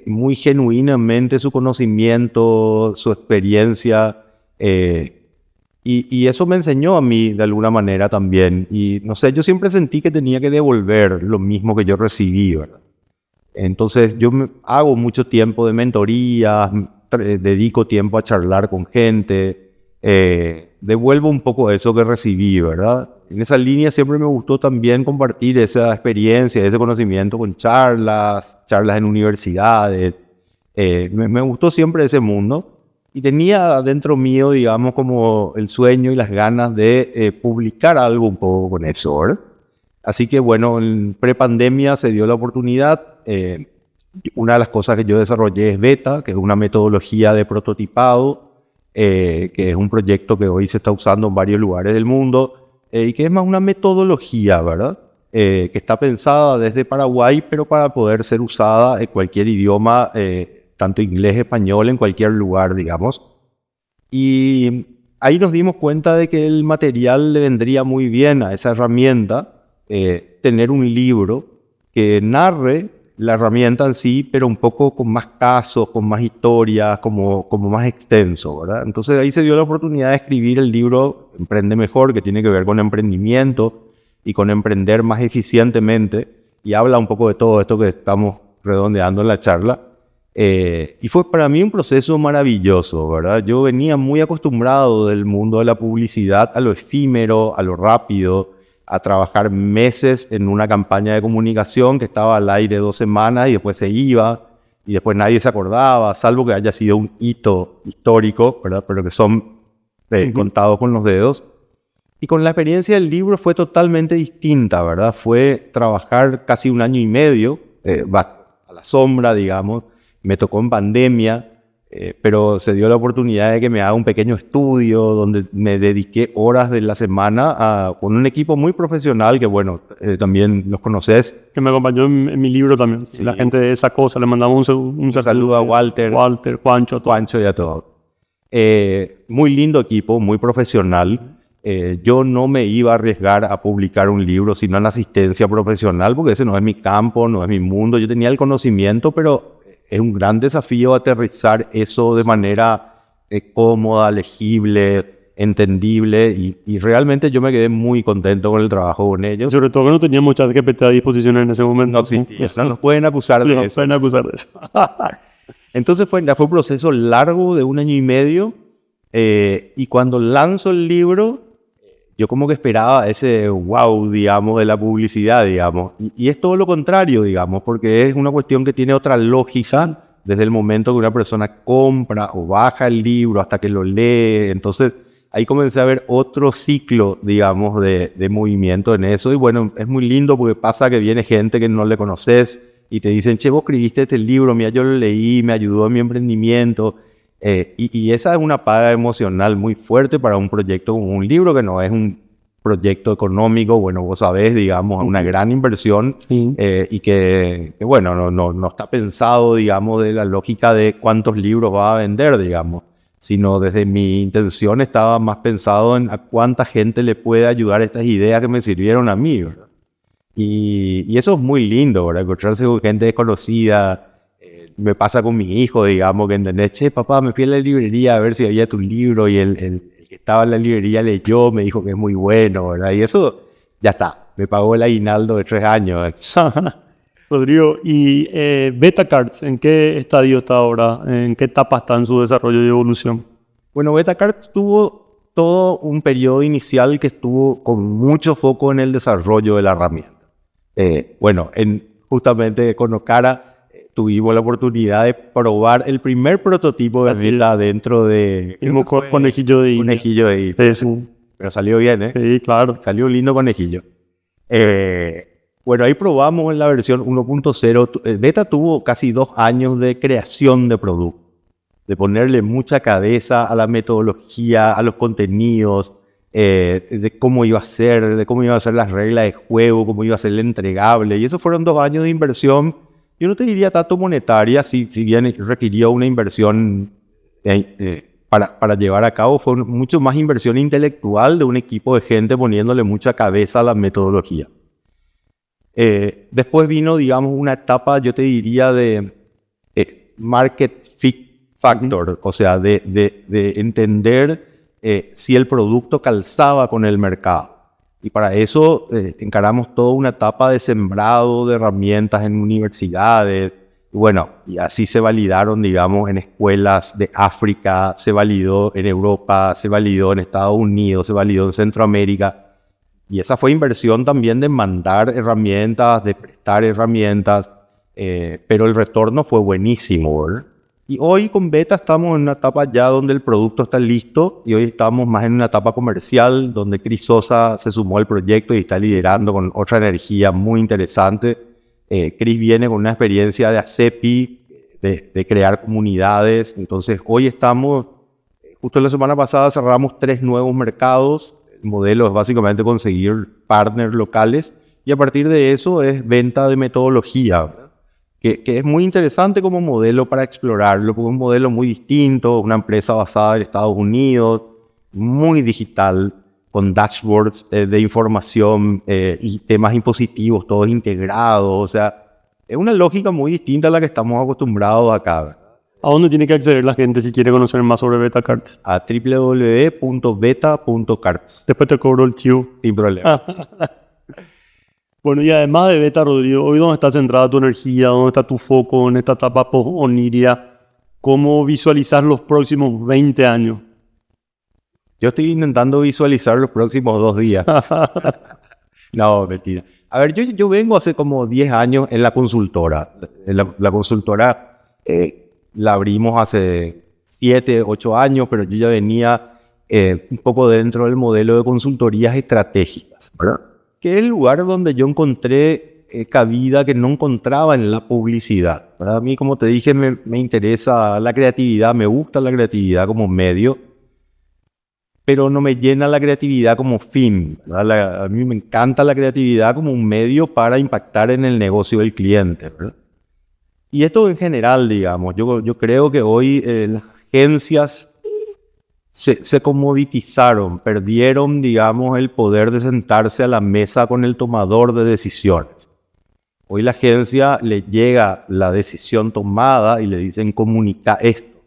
muy genuinamente su conocimiento, su experiencia. Y eso me enseñó a mí de alguna manera también. Y no sé, yo siempre sentí que tenía que devolver lo mismo que yo recibí, ¿verdad? Entonces yo hago mucho tiempo de mentorías, dedico tiempo a charlar con gente, devuelvo un poco eso que recibí, ¿verdad? En esa línea siempre me gustó también compartir esa experiencia, ese conocimiento con charlas en universidades. Me gustó siempre ese mundo y tenía dentro mío, digamos, como el sueño y las ganas de publicar algo un poco con eso, ¿verdad? Así que bueno, en prepandemia se dio la oportunidad. Una de las cosas que yo desarrollé es Beta, que es una metodología de prototipado, que es un proyecto que hoy se está usando en varios lugares del mundo, y que es más una metodología, ¿verdad? Que está pensada desde Paraguay, pero para poder ser usada en cualquier idioma, tanto inglés, español, en cualquier lugar, digamos. Y ahí nos dimos cuenta de que el material le vendría muy bien a esa herramienta, tener un libro que narre la herramienta en sí, pero un poco con más casos, con más historias, como más extenso, ¿verdad? Entonces ahí se dio la oportunidad de escribir el libro Emprende Mejor, que tiene que ver con emprendimiento y con emprender más eficientemente, y habla un poco de todo esto que estamos redondeando en la charla. Y fue para mí un proceso maravilloso, ¿verdad? Yo venía muy acostumbrado del mundo de la publicidad a lo efímero, a lo rápido, a trabajar meses en una campaña de comunicación que estaba al aire 2 semanas y después se iba y después nadie se acordaba, salvo que haya sido un hito histórico, ¿verdad? Pero que son contados con los dedos. Y con la experiencia del libro fue totalmente distinta, ¿verdad? Fue trabajar casi 1 año y medio, a la sombra, digamos. Me tocó en pandemia, pero se dio la oportunidad de que me haga un pequeño estudio donde me dediqué horas de la semana con un equipo muy profesional que, bueno, también los conoces. Que me acompañó en mi libro también. Sí. La gente de esa cosa, le mandamos un saludo a Walter, Juancho y a todos. Muy lindo equipo, muy profesional. Yo no me iba a arriesgar a publicar un libro sino en asistencia profesional, porque ese no es mi campo, no es mi mundo. Yo tenía el conocimiento, pero es un gran desafío aterrizar eso de manera cómoda, legible, entendible, y realmente yo me quedé muy contento con el trabajo con ellos. Sobre todo que no teníamos ChatGPT a disposición en ese momento. No existía, no nos pueden acusar de eso. Nos pueden acusar de eso. Entonces fue un proceso largo de 1 año y medio, y cuando lanzo el libro, yo como que esperaba ese wow, digamos, de la publicidad, digamos. Y es todo lo contrario, digamos, porque es una cuestión que tiene otra lógica desde el momento que una persona compra o baja el libro hasta que lo lee. Entonces, ahí comencé a ver otro ciclo, digamos, de movimiento en eso. Y bueno, es muy lindo porque pasa que viene gente que no le conoces y te dicen, che, vos escribiste este libro, mira, yo lo leí, me ayudó en mi emprendimiento. Y esa es una paga emocional muy fuerte para un proyecto como un libro, que no es un proyecto económico, bueno, vos sabés, digamos, una gran inversión, sí. Y que bueno, no está pensado, digamos, de la lógica de cuántos libros va a vender, digamos, sino desde mi intención estaba más pensado en a cuánta gente le puede ayudar estas ideas que me sirvieron a mí, ¿verdad? Y eso es muy lindo, ¿verdad? Encontrarse con gente desconocida. Me pasa con mi hijo, digamos, que entendés, che, papá, me fui a la librería a ver si había tu libro y el que estaba en la librería leyó, me dijo que es muy bueno, ¿verdad? Y eso, ya está, me pagó el aguinaldo de 3 años. Rodrigo, ¿y Betacards en qué estadio está ahora? ¿En qué etapa está en su desarrollo y evolución? Bueno, Betacards tuvo todo un periodo inicial que estuvo con mucho foco en el desarrollo de la herramienta. Bueno, justamente con Okara tuvimos la oportunidad de probar el primer prototipo de herramienta dentro de... Mismo conejillo de India. Conejillo de India. Sí. Pero salió bien, ¿eh? Sí, claro. Salió un lindo conejillo. Bueno, ahí probamos en la versión 1.0. Beta tuvo casi 2 años de creación de producto, de ponerle mucha cabeza a la metodología, a los contenidos, de cómo iba a ser, de cómo iban a ser las reglas de juego, cómo iba a ser el entregable. Y esos fueron 2 años de inversión. Yo no te diría tanto monetaria, si bien requirió una inversión para llevar a cabo, fue mucho más inversión intelectual de un equipo de gente poniéndole mucha cabeza a la metodología. Después vino, digamos, una etapa, yo te diría, de market fit factor, o sea, de entender si el producto calzaba con el mercado. Y para eso encaramos toda una etapa de sembrado de herramientas en universidades. Y bueno, y así se validaron, digamos, en escuelas de África, se validó en Europa, se validó en Estados Unidos, se validó en Centroamérica. Y esa fue inversión también de mandar herramientas, de prestar herramientas, pero el retorno fue buenísimo, ¿verdad? Y hoy con Beta estamos en una etapa ya donde el producto está listo y hoy estamos más en una etapa comercial donde Cris Sosa se sumó al proyecto y está liderando con otra energía muy interesante. Cris viene con una experiencia de ACEPI, de crear comunidades. Entonces hoy estamos, justo la semana pasada cerramos 3 nuevos mercados. El modelo es básicamente conseguir partners locales y a partir de eso es venta de metodología, ¿verdad? Que es muy interesante como modelo para explorarlo, porque es un modelo muy distinto, una empresa basada en Estados Unidos, muy digital, con dashboards de información y temas impositivos, todos integrados. O sea, es una lógica muy distinta a la que estamos acostumbrados acá, ¿verdad? ¿A dónde tiene que acceder la gente si quiere conocer más sobre BetaCards? A www.beta.cards. Después te cobro el chivo. Sin problema. Bueno, y además de Beta, Rodrigo, hoy dónde está centrada tu energía, dónde está tu foco en esta etapa post-Oniria, ¿cómo visualizar los próximos 20 años? Yo estoy intentando visualizar los próximos 2 días. No, mentira. A ver, yo vengo hace como 10 años en la consultora. La consultora la abrimos hace 7, 8 años, pero yo ya venía un poco dentro del modelo de consultorías estratégicas, ¿verdad? Que es el lugar donde yo encontré cabida que no encontraba en la publicidad, ¿verdad? A mí, como te dije, me interesa la creatividad, me gusta la creatividad como medio, pero no me llena la creatividad como fin, ¿verdad? A mí me encanta la creatividad como un medio para impactar en el negocio del cliente, ¿verdad? Y esto en general, digamos, yo creo que hoy las agencias se comoditizaron, perdieron, digamos, el poder de sentarse a la mesa con el tomador de decisiones. Hoy la agencia le llega la decisión tomada y le dicen comunica esto.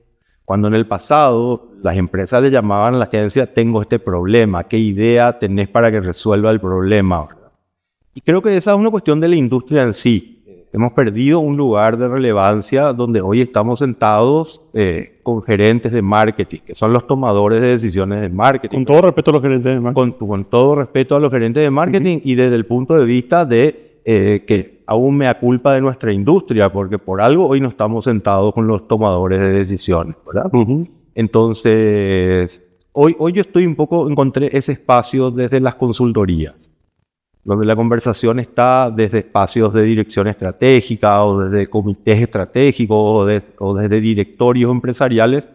Cuando en el pasado las empresas le llamaban a la agencia, tengo este problema, ¿qué idea tenés para que resuelva el problema? ¿Verdad? Y creo que esa es una cuestión de la industria en sí. Hemos perdido un lugar de relevancia donde hoy estamos sentados con gerentes de marketing, que son los tomadores de decisiones de marketing. Con todo respeto a los gerentes de marketing. Con todo respeto a los gerentes de marketing y desde el punto de vista de que aún me culpa de nuestra industria, porque por algo hoy no estamos sentados con los tomadores de decisiones, ¿verdad? Entonces, hoy yo encontré ese espacio desde las consultorías, donde la conversación está desde espacios de dirección estratégica o desde comités estratégicos o desde directorios empresariales,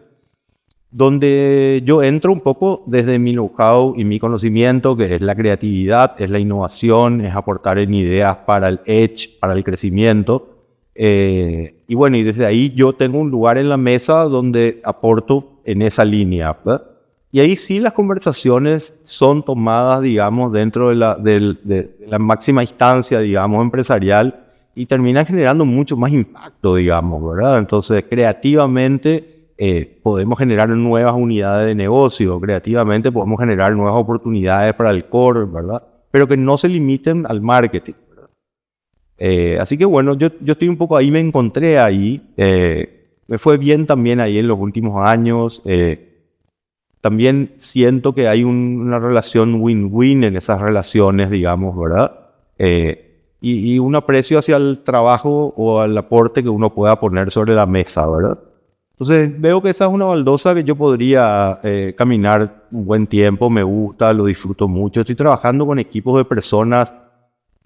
donde yo entro un poco desde mi know-how y mi conocimiento, que es la creatividad, es la innovación, es aportar en ideas para el edge, para el crecimiento. Y bueno, y desde ahí yo tengo un lugar en la mesa donde aporto en esa línea, ¿verdad? Y ahí sí las conversaciones son tomadas, digamos, dentro de la máxima instancia, digamos, empresarial y terminan generando mucho más impacto, digamos, ¿verdad? Entonces, creativamente podemos generar nuevas unidades de negocio, creativamente podemos generar nuevas oportunidades para el core, ¿verdad? Pero que no se limiten al marketing, ¿verdad? Así que bueno, yo estoy un poco ahí, me encontré ahí, me fue bien también ahí en los últimos años. también siento que hay una relación win-win en esas relaciones, digamos, ¿verdad? Y un aprecio hacia el trabajo o al aporte que uno pueda poner sobre la mesa, ¿verdad? Entonces veo que esa es una baldosa que yo podría caminar un buen tiempo, me gusta, lo disfruto mucho. Estoy trabajando con equipos de personas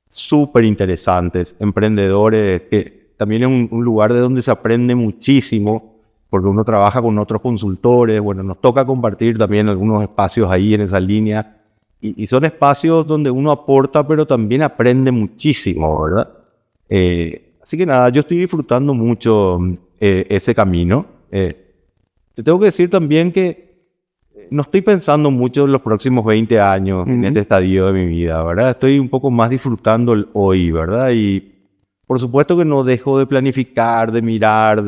súper interesantes, emprendedores, que también es un lugar de donde se aprende muchísimo, porque uno trabaja con otros consultores, bueno, nos toca compartir también algunos espacios ahí en esa línea, y son espacios donde uno aporta, pero también aprende muchísimo, ¿verdad? Así que nada, yo estoy disfrutando mucho ese camino. Te tengo que decir también que no estoy pensando mucho en los próximos 20 años en este estadio de mi vida, ¿verdad? Estoy un poco más disfrutando el hoy, ¿verdad? Y por supuesto que no dejo de planificar, de mirar,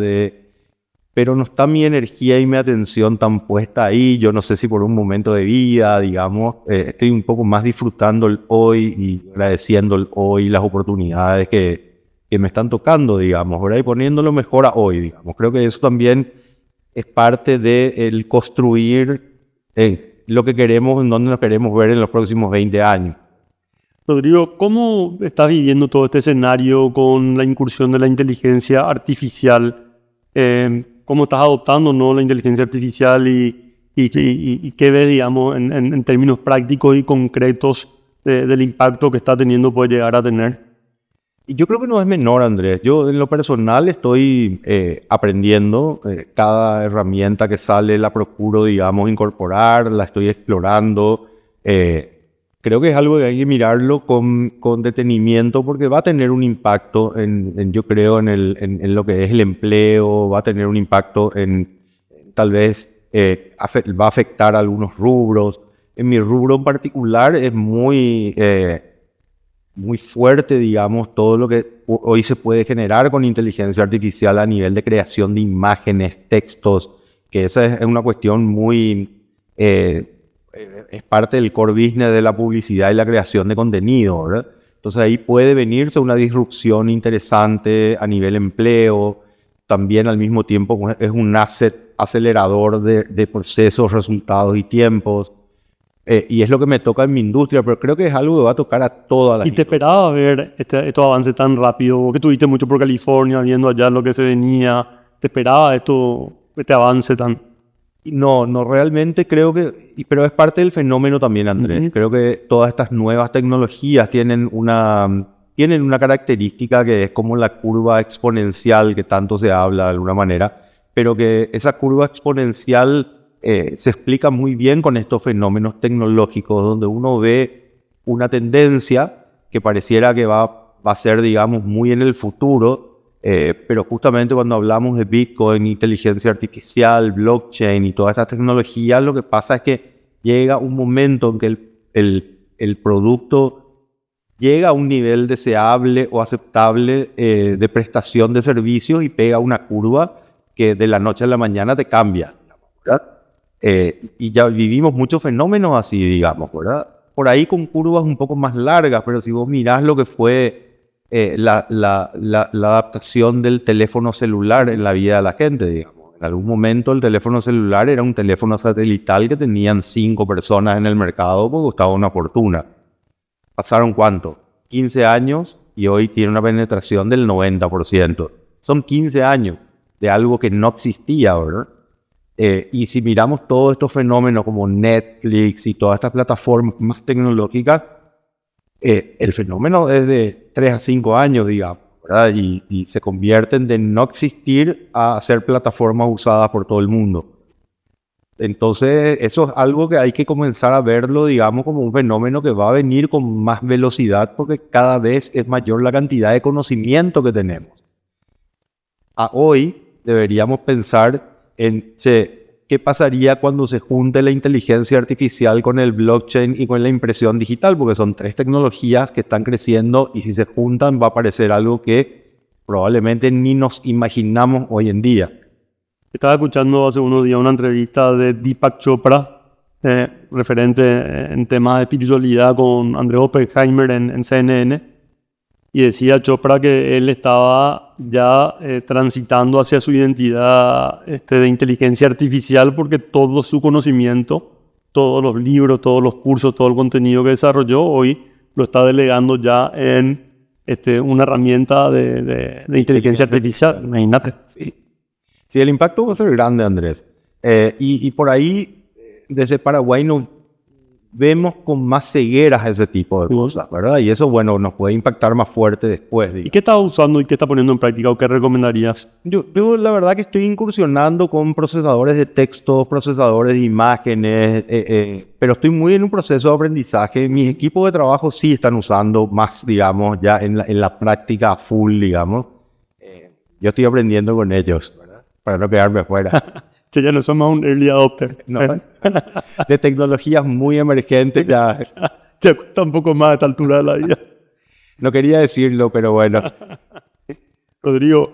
pero no está mi energía y mi atención tan puesta ahí. Yo no sé si por un momento de vida, digamos, estoy un poco más disfrutando el hoy y agradeciendo el hoy, las oportunidades que me están tocando, digamos, ¿verdad? Y poniéndolo mejor a hoy, digamos. Creo que eso también es parte del construir lo que queremos, en dónde nos queremos ver en los próximos 20 años. Rodrigo, ¿cómo estás viviendo todo este escenario con la incursión de la inteligencia artificial? ¿Cómo estás adoptando, ¿no?, la inteligencia artificial y qué ves, digamos, en términos prácticos y concretos del impacto que está teniendo, puede llegar a tener? Y yo creo que no es menor, Andrés. Yo en lo personal estoy aprendiendo. Cada herramienta que sale la procuro, digamos, incorporar, la estoy explorando. Creo que es algo que hay que mirarlo con detenimiento porque va a tener un impacto yo creo, en lo que es el empleo, va a tener un impacto tal vez, va a afectar a algunos rubros. En mi rubro en particular es muy fuerte, digamos, todo lo que hoy se puede generar con inteligencia artificial a nivel de creación de imágenes, textos, que esa es una cuestión muy... es parte del core business de la publicidad y la creación de contenido, ¿verdad? Entonces ahí puede venirse una disrupción interesante a nivel empleo. También al mismo tiempo es un asset acelerador de procesos, resultados y tiempos. Y es lo que me toca en mi industria, pero creo que es algo que va a tocar a todas las ¿Y te esperabas ver estos avances tan rápido? Vos que estuviste mucho por California, viendo allá lo que se venía, ¿te esperabas este avance tan...? No realmente creo pero es parte del fenómeno también, Andrés. Creo que todas estas nuevas tecnologías tienen una característica que es como la curva exponencial que tanto se habla de alguna manera, pero que esa curva exponencial se explica muy bien con estos fenómenos tecnológicos, donde uno ve una tendencia que pareciera que va a ser, digamos, muy en el futuro, pero justamente cuando hablamos de Bitcoin, inteligencia artificial, blockchain y todas estas tecnologías, lo que pasa es que llega un momento en que el producto llega a un nivel deseable o aceptable de prestación de servicios y pega una curva que de la noche a la mañana te cambia, ¿verdad? Y ya vivimos muchos fenómenos así, digamos, ¿verdad? Por ahí con curvas un poco más largas, pero si vos mirás lo que fue la adaptación del teléfono celular en la vida de la gente, digamos. En algún momento el teléfono celular era un teléfono satelital que tenían 5 personas en el mercado porque costaba una fortuna. ¿Pasaron cuánto? 15 años y hoy tiene una penetración del 90%. Son 15 años de algo que no existía, ¿verdad? Y si miramos todos estos fenómenos como Netflix y todas estas plataformas más tecnológicas, el fenómeno es de 3 a 5 años, digamos, ¿verdad? Y se convierten de no existir a ser plataformas usadas por todo el mundo. Entonces, eso es algo que hay que comenzar a verlo, digamos, como un fenómeno que va a venir con más velocidad porque cada vez es mayor la cantidad de conocimiento que tenemos. A hoy deberíamos pensar en, ¿qué pasaría cuando se junte la inteligencia artificial con el blockchain y con la impresión digital? Porque son 3 tecnologías que están creciendo y si se juntan va a aparecer algo que probablemente ni nos imaginamos hoy en día. Estaba escuchando hace unos días una entrevista de Deepak Chopra, referente en temas de espiritualidad con Andrés Oppenheimer en CNN, y decía Chopra que él estaba ya transitando hacia su identidad de inteligencia artificial, porque todo su conocimiento, todos los libros, todos los cursos, todo el contenido que desarrolló hoy lo está delegando ya en una herramienta de inteligencia artificial. Imagínate. Sí. Sí, el impacto va a ser grande, Andrés. Y por ahí, desde Paraguay, nos vemos con más cegueras ese tipo de cosas, ¿verdad? Y eso, bueno, nos puede impactar más fuerte después. ¿Y qué estás usando y qué estás poniendo en práctica o qué recomendarías? Yo la verdad que estoy incursionando con procesadores de texto, procesadores de imágenes, pero estoy muy en un proceso de aprendizaje. Mis equipos de trabajo sí están usando más, digamos, ya en la práctica full, digamos. Yo estoy aprendiendo con ellos, ¿verdad? Para no quedarme afuera. Que ya no somos un early adopter. No, de tecnologías muy emergentes ya. Ya cuesta un poco más a esta altura de la vida. No quería decirlo, pero bueno. Rodrigo,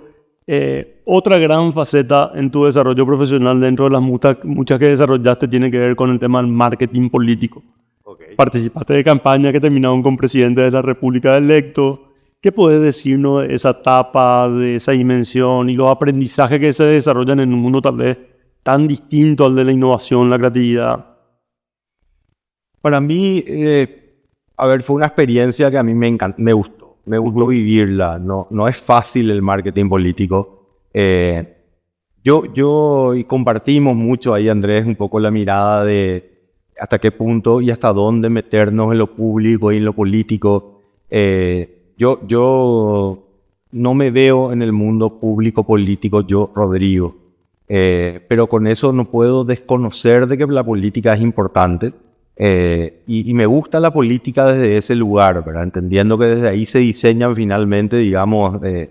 otra gran faceta en tu desarrollo profesional dentro de las muchas que desarrollaste tiene que ver con el tema del marketing político. Okay. Participaste de campañas que terminaron con presidentes de la República electo. ¿Qué puedes decirnos de esa etapa, de esa dimensión y los aprendizajes que se desarrollan en un mundo tal vez tan distinto al de la innovación, la creatividad? Para mí, fue una experiencia que a mí me gustó vivirla. No es fácil el marketing político. Y compartimos mucho ahí, Andrés, un poco la mirada de hasta qué punto y hasta dónde meternos en lo público y en lo político. Yo no me veo en el mundo público político, yo, Rodrigo. Pero con eso no puedo desconocer de que la política es importante. Y me gusta la política desde ese lugar, ¿verdad? Entendiendo que desde ahí se diseñan finalmente, digamos, un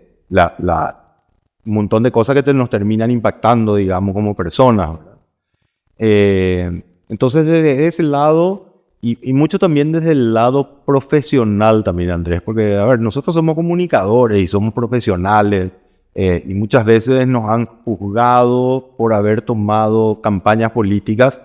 montón de cosas que nos terminan impactando, digamos, como personas, ¿verdad? Entonces, desde ese lado, y mucho también desde el lado profesional también, Andrés, porque, a ver, nosotros somos comunicadores y somos profesionales, y muchas veces nos han juzgado por haber tomado campañas políticas,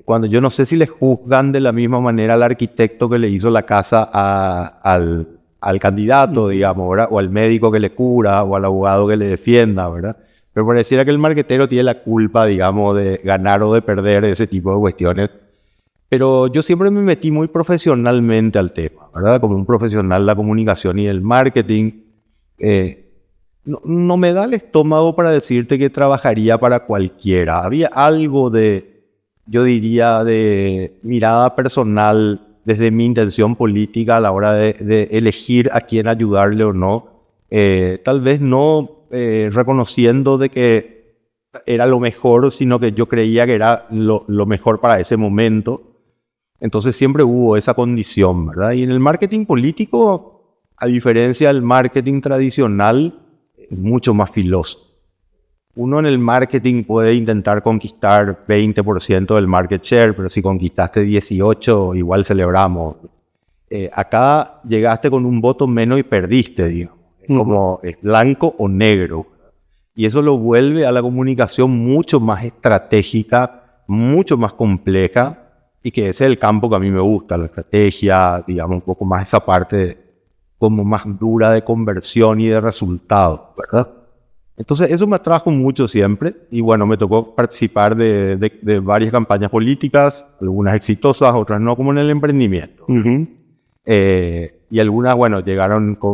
cuando yo no sé si le juzgan de la misma manera al arquitecto que le hizo la casa al candidato, digamos, ¿verdad? O al médico que le cura, o al abogado que le defienda, ¿verdad? Pero pareciera que el marquetero tiene la culpa, digamos, de ganar o de perder ese tipo de cuestiones. Pero yo siempre me metí muy profesionalmente al tema, ¿verdad? Como un profesional de la comunicación y del marketing. No me da el estómago para decirte que trabajaría para cualquiera. Había algo yo diría, de mirada personal desde mi intención política a la hora de elegir a quién ayudarle o no. Tal vez no reconociendo de que era lo mejor, sino que yo creía que era lo mejor para ese momento. Entonces siempre hubo esa condición, ¿verdad? Y en el marketing político, a diferencia del marketing tradicional, es mucho más filoso. Uno en el marketing puede intentar conquistar 20% del market share, pero si conquistaste 18, igual celebramos. Acá llegaste con un voto menos y perdiste, digamos. Es como es blanco o negro. Y eso lo vuelve a la comunicación mucho más estratégica, mucho más compleja, y que ese es el campo que a mí me gusta, la estrategia, digamos, un poco más esa parte como más dura de conversión y de resultados, ¿verdad? Entonces eso me atrajo mucho siempre y bueno, me tocó participar de varias campañas políticas, algunas exitosas, otras no, como en el emprendimiento. Y algunas, bueno, llegamos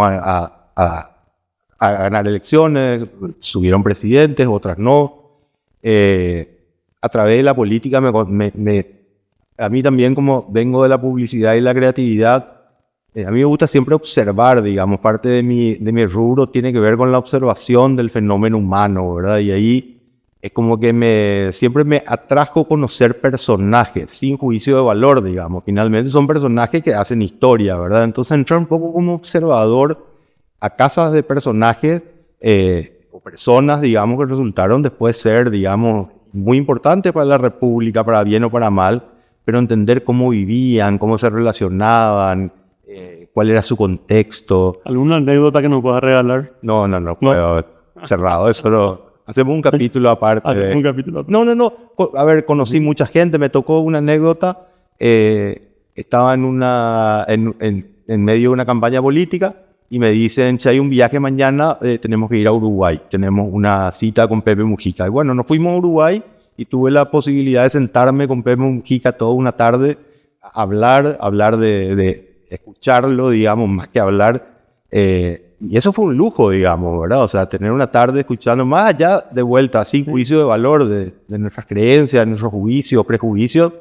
a ganar elecciones, subieron presidentes, otras no. A través de la política, a mí también, como vengo de la publicidad y la creatividad, a mí me gusta siempre observar, digamos, parte de mi rubro tiene que ver con la observación del fenómeno humano, ¿verdad? Y ahí es como que siempre me atrajo conocer personajes, sin juicio de valor, digamos. Finalmente son personajes que hacen historia, ¿verdad? Entonces entrar un poco como observador a casas de personajes o personas, digamos, que resultaron después ser, digamos, muy importantes para la República, para bien o para mal, pero entender cómo vivían, cómo se relacionaban, cuál era su contexto. ¿Alguna anécdota que nos puedas regalar? No puedo. Cerrado, eso no. Hacemos un capítulo aparte. Un capítulo aparte. No. A ver, conocí mucha gente, me tocó una anécdota. Estaba en medio de una campaña política y me dicen, che, hay un viaje mañana, tenemos que ir a Uruguay, tenemos una cita con Pepe Mujica. Y bueno, nos fuimos a Uruguay y tuve la posibilidad de sentarme con Pepe Mujica toda una tarde, a hablar de escucharlo, digamos, más que hablar. Y eso fue un lujo, digamos, ¿verdad? O sea, tener una tarde escuchando más allá de vuelta, sin juicio de valor de nuestras creencias, de nuestros juicios, prejuicios.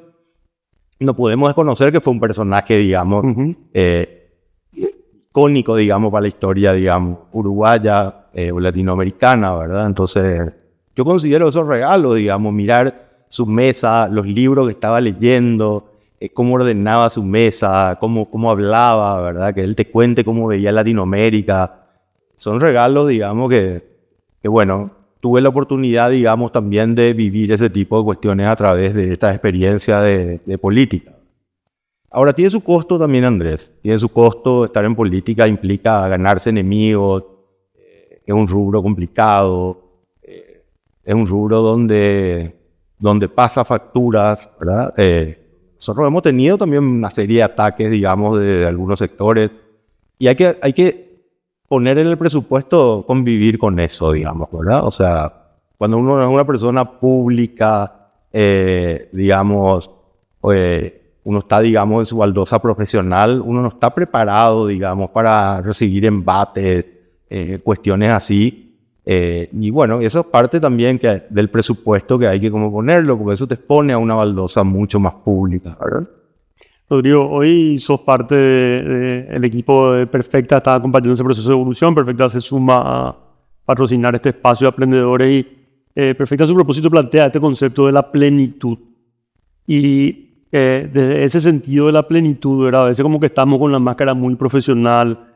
No podemos desconocer que fue un personaje, digamos, icónico, digamos, para la historia, digamos, uruguaya o latinoamericana, ¿verdad? Entonces, yo considero esos regalos, digamos, mirar su mesa, los libros que estaba leyendo, cómo ordenaba su mesa, cómo hablaba, ¿verdad? Que él te cuente cómo veía Latinoamérica. Son regalos, digamos, que bueno, tuve la oportunidad, digamos, también de vivir ese tipo de cuestiones a través de esta experiencia de política. Ahora, tiene su costo también, Andrés. Tiene su costo. Estar en política implica ganarse enemigos. Es un rubro complicado. Es un rubro donde pasa facturas, ¿verdad? Nosotros hemos tenido también una serie de ataques, digamos, de algunos sectores. Y hay que poner en el presupuesto convivir con eso, digamos, ¿verdad? O sea, cuando uno es una persona pública, digamos, uno está, digamos, en su baldosa profesional, uno no está preparado, digamos, para recibir embates, cuestiones así. Y bueno, eso es parte también del presupuesto que hay que como ponerlo, porque eso te expone a una baldosa mucho más pública, ¿verdad? Rodrigo, hoy sos parte del equipo de Perfecta, está acompañando ese proceso de evolución. Perfecta se suma a patrocinar este espacio de aprendedores y Perfecta, su propósito, plantea este concepto de la plenitud. Y desde ese sentido de la plenitud, ¿verdad? A veces como que estamos con la máscara muy profesional,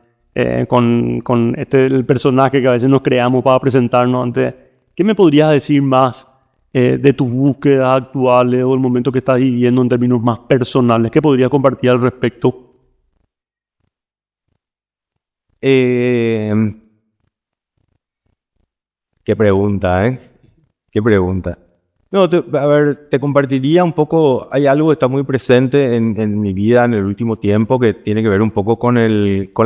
con el personaje que a veces nos creamos para presentarnos ante. ¿Qué me podrías decir más de tus búsquedas actuales o el momento que estás viviendo en términos más personales? ¿Qué podrías compartir al respecto? Qué pregunta, ¿eh? Qué pregunta. No, a ver, te compartiría un poco, hay algo que está muy presente en mi vida en el último tiempo que tiene que ver un poco con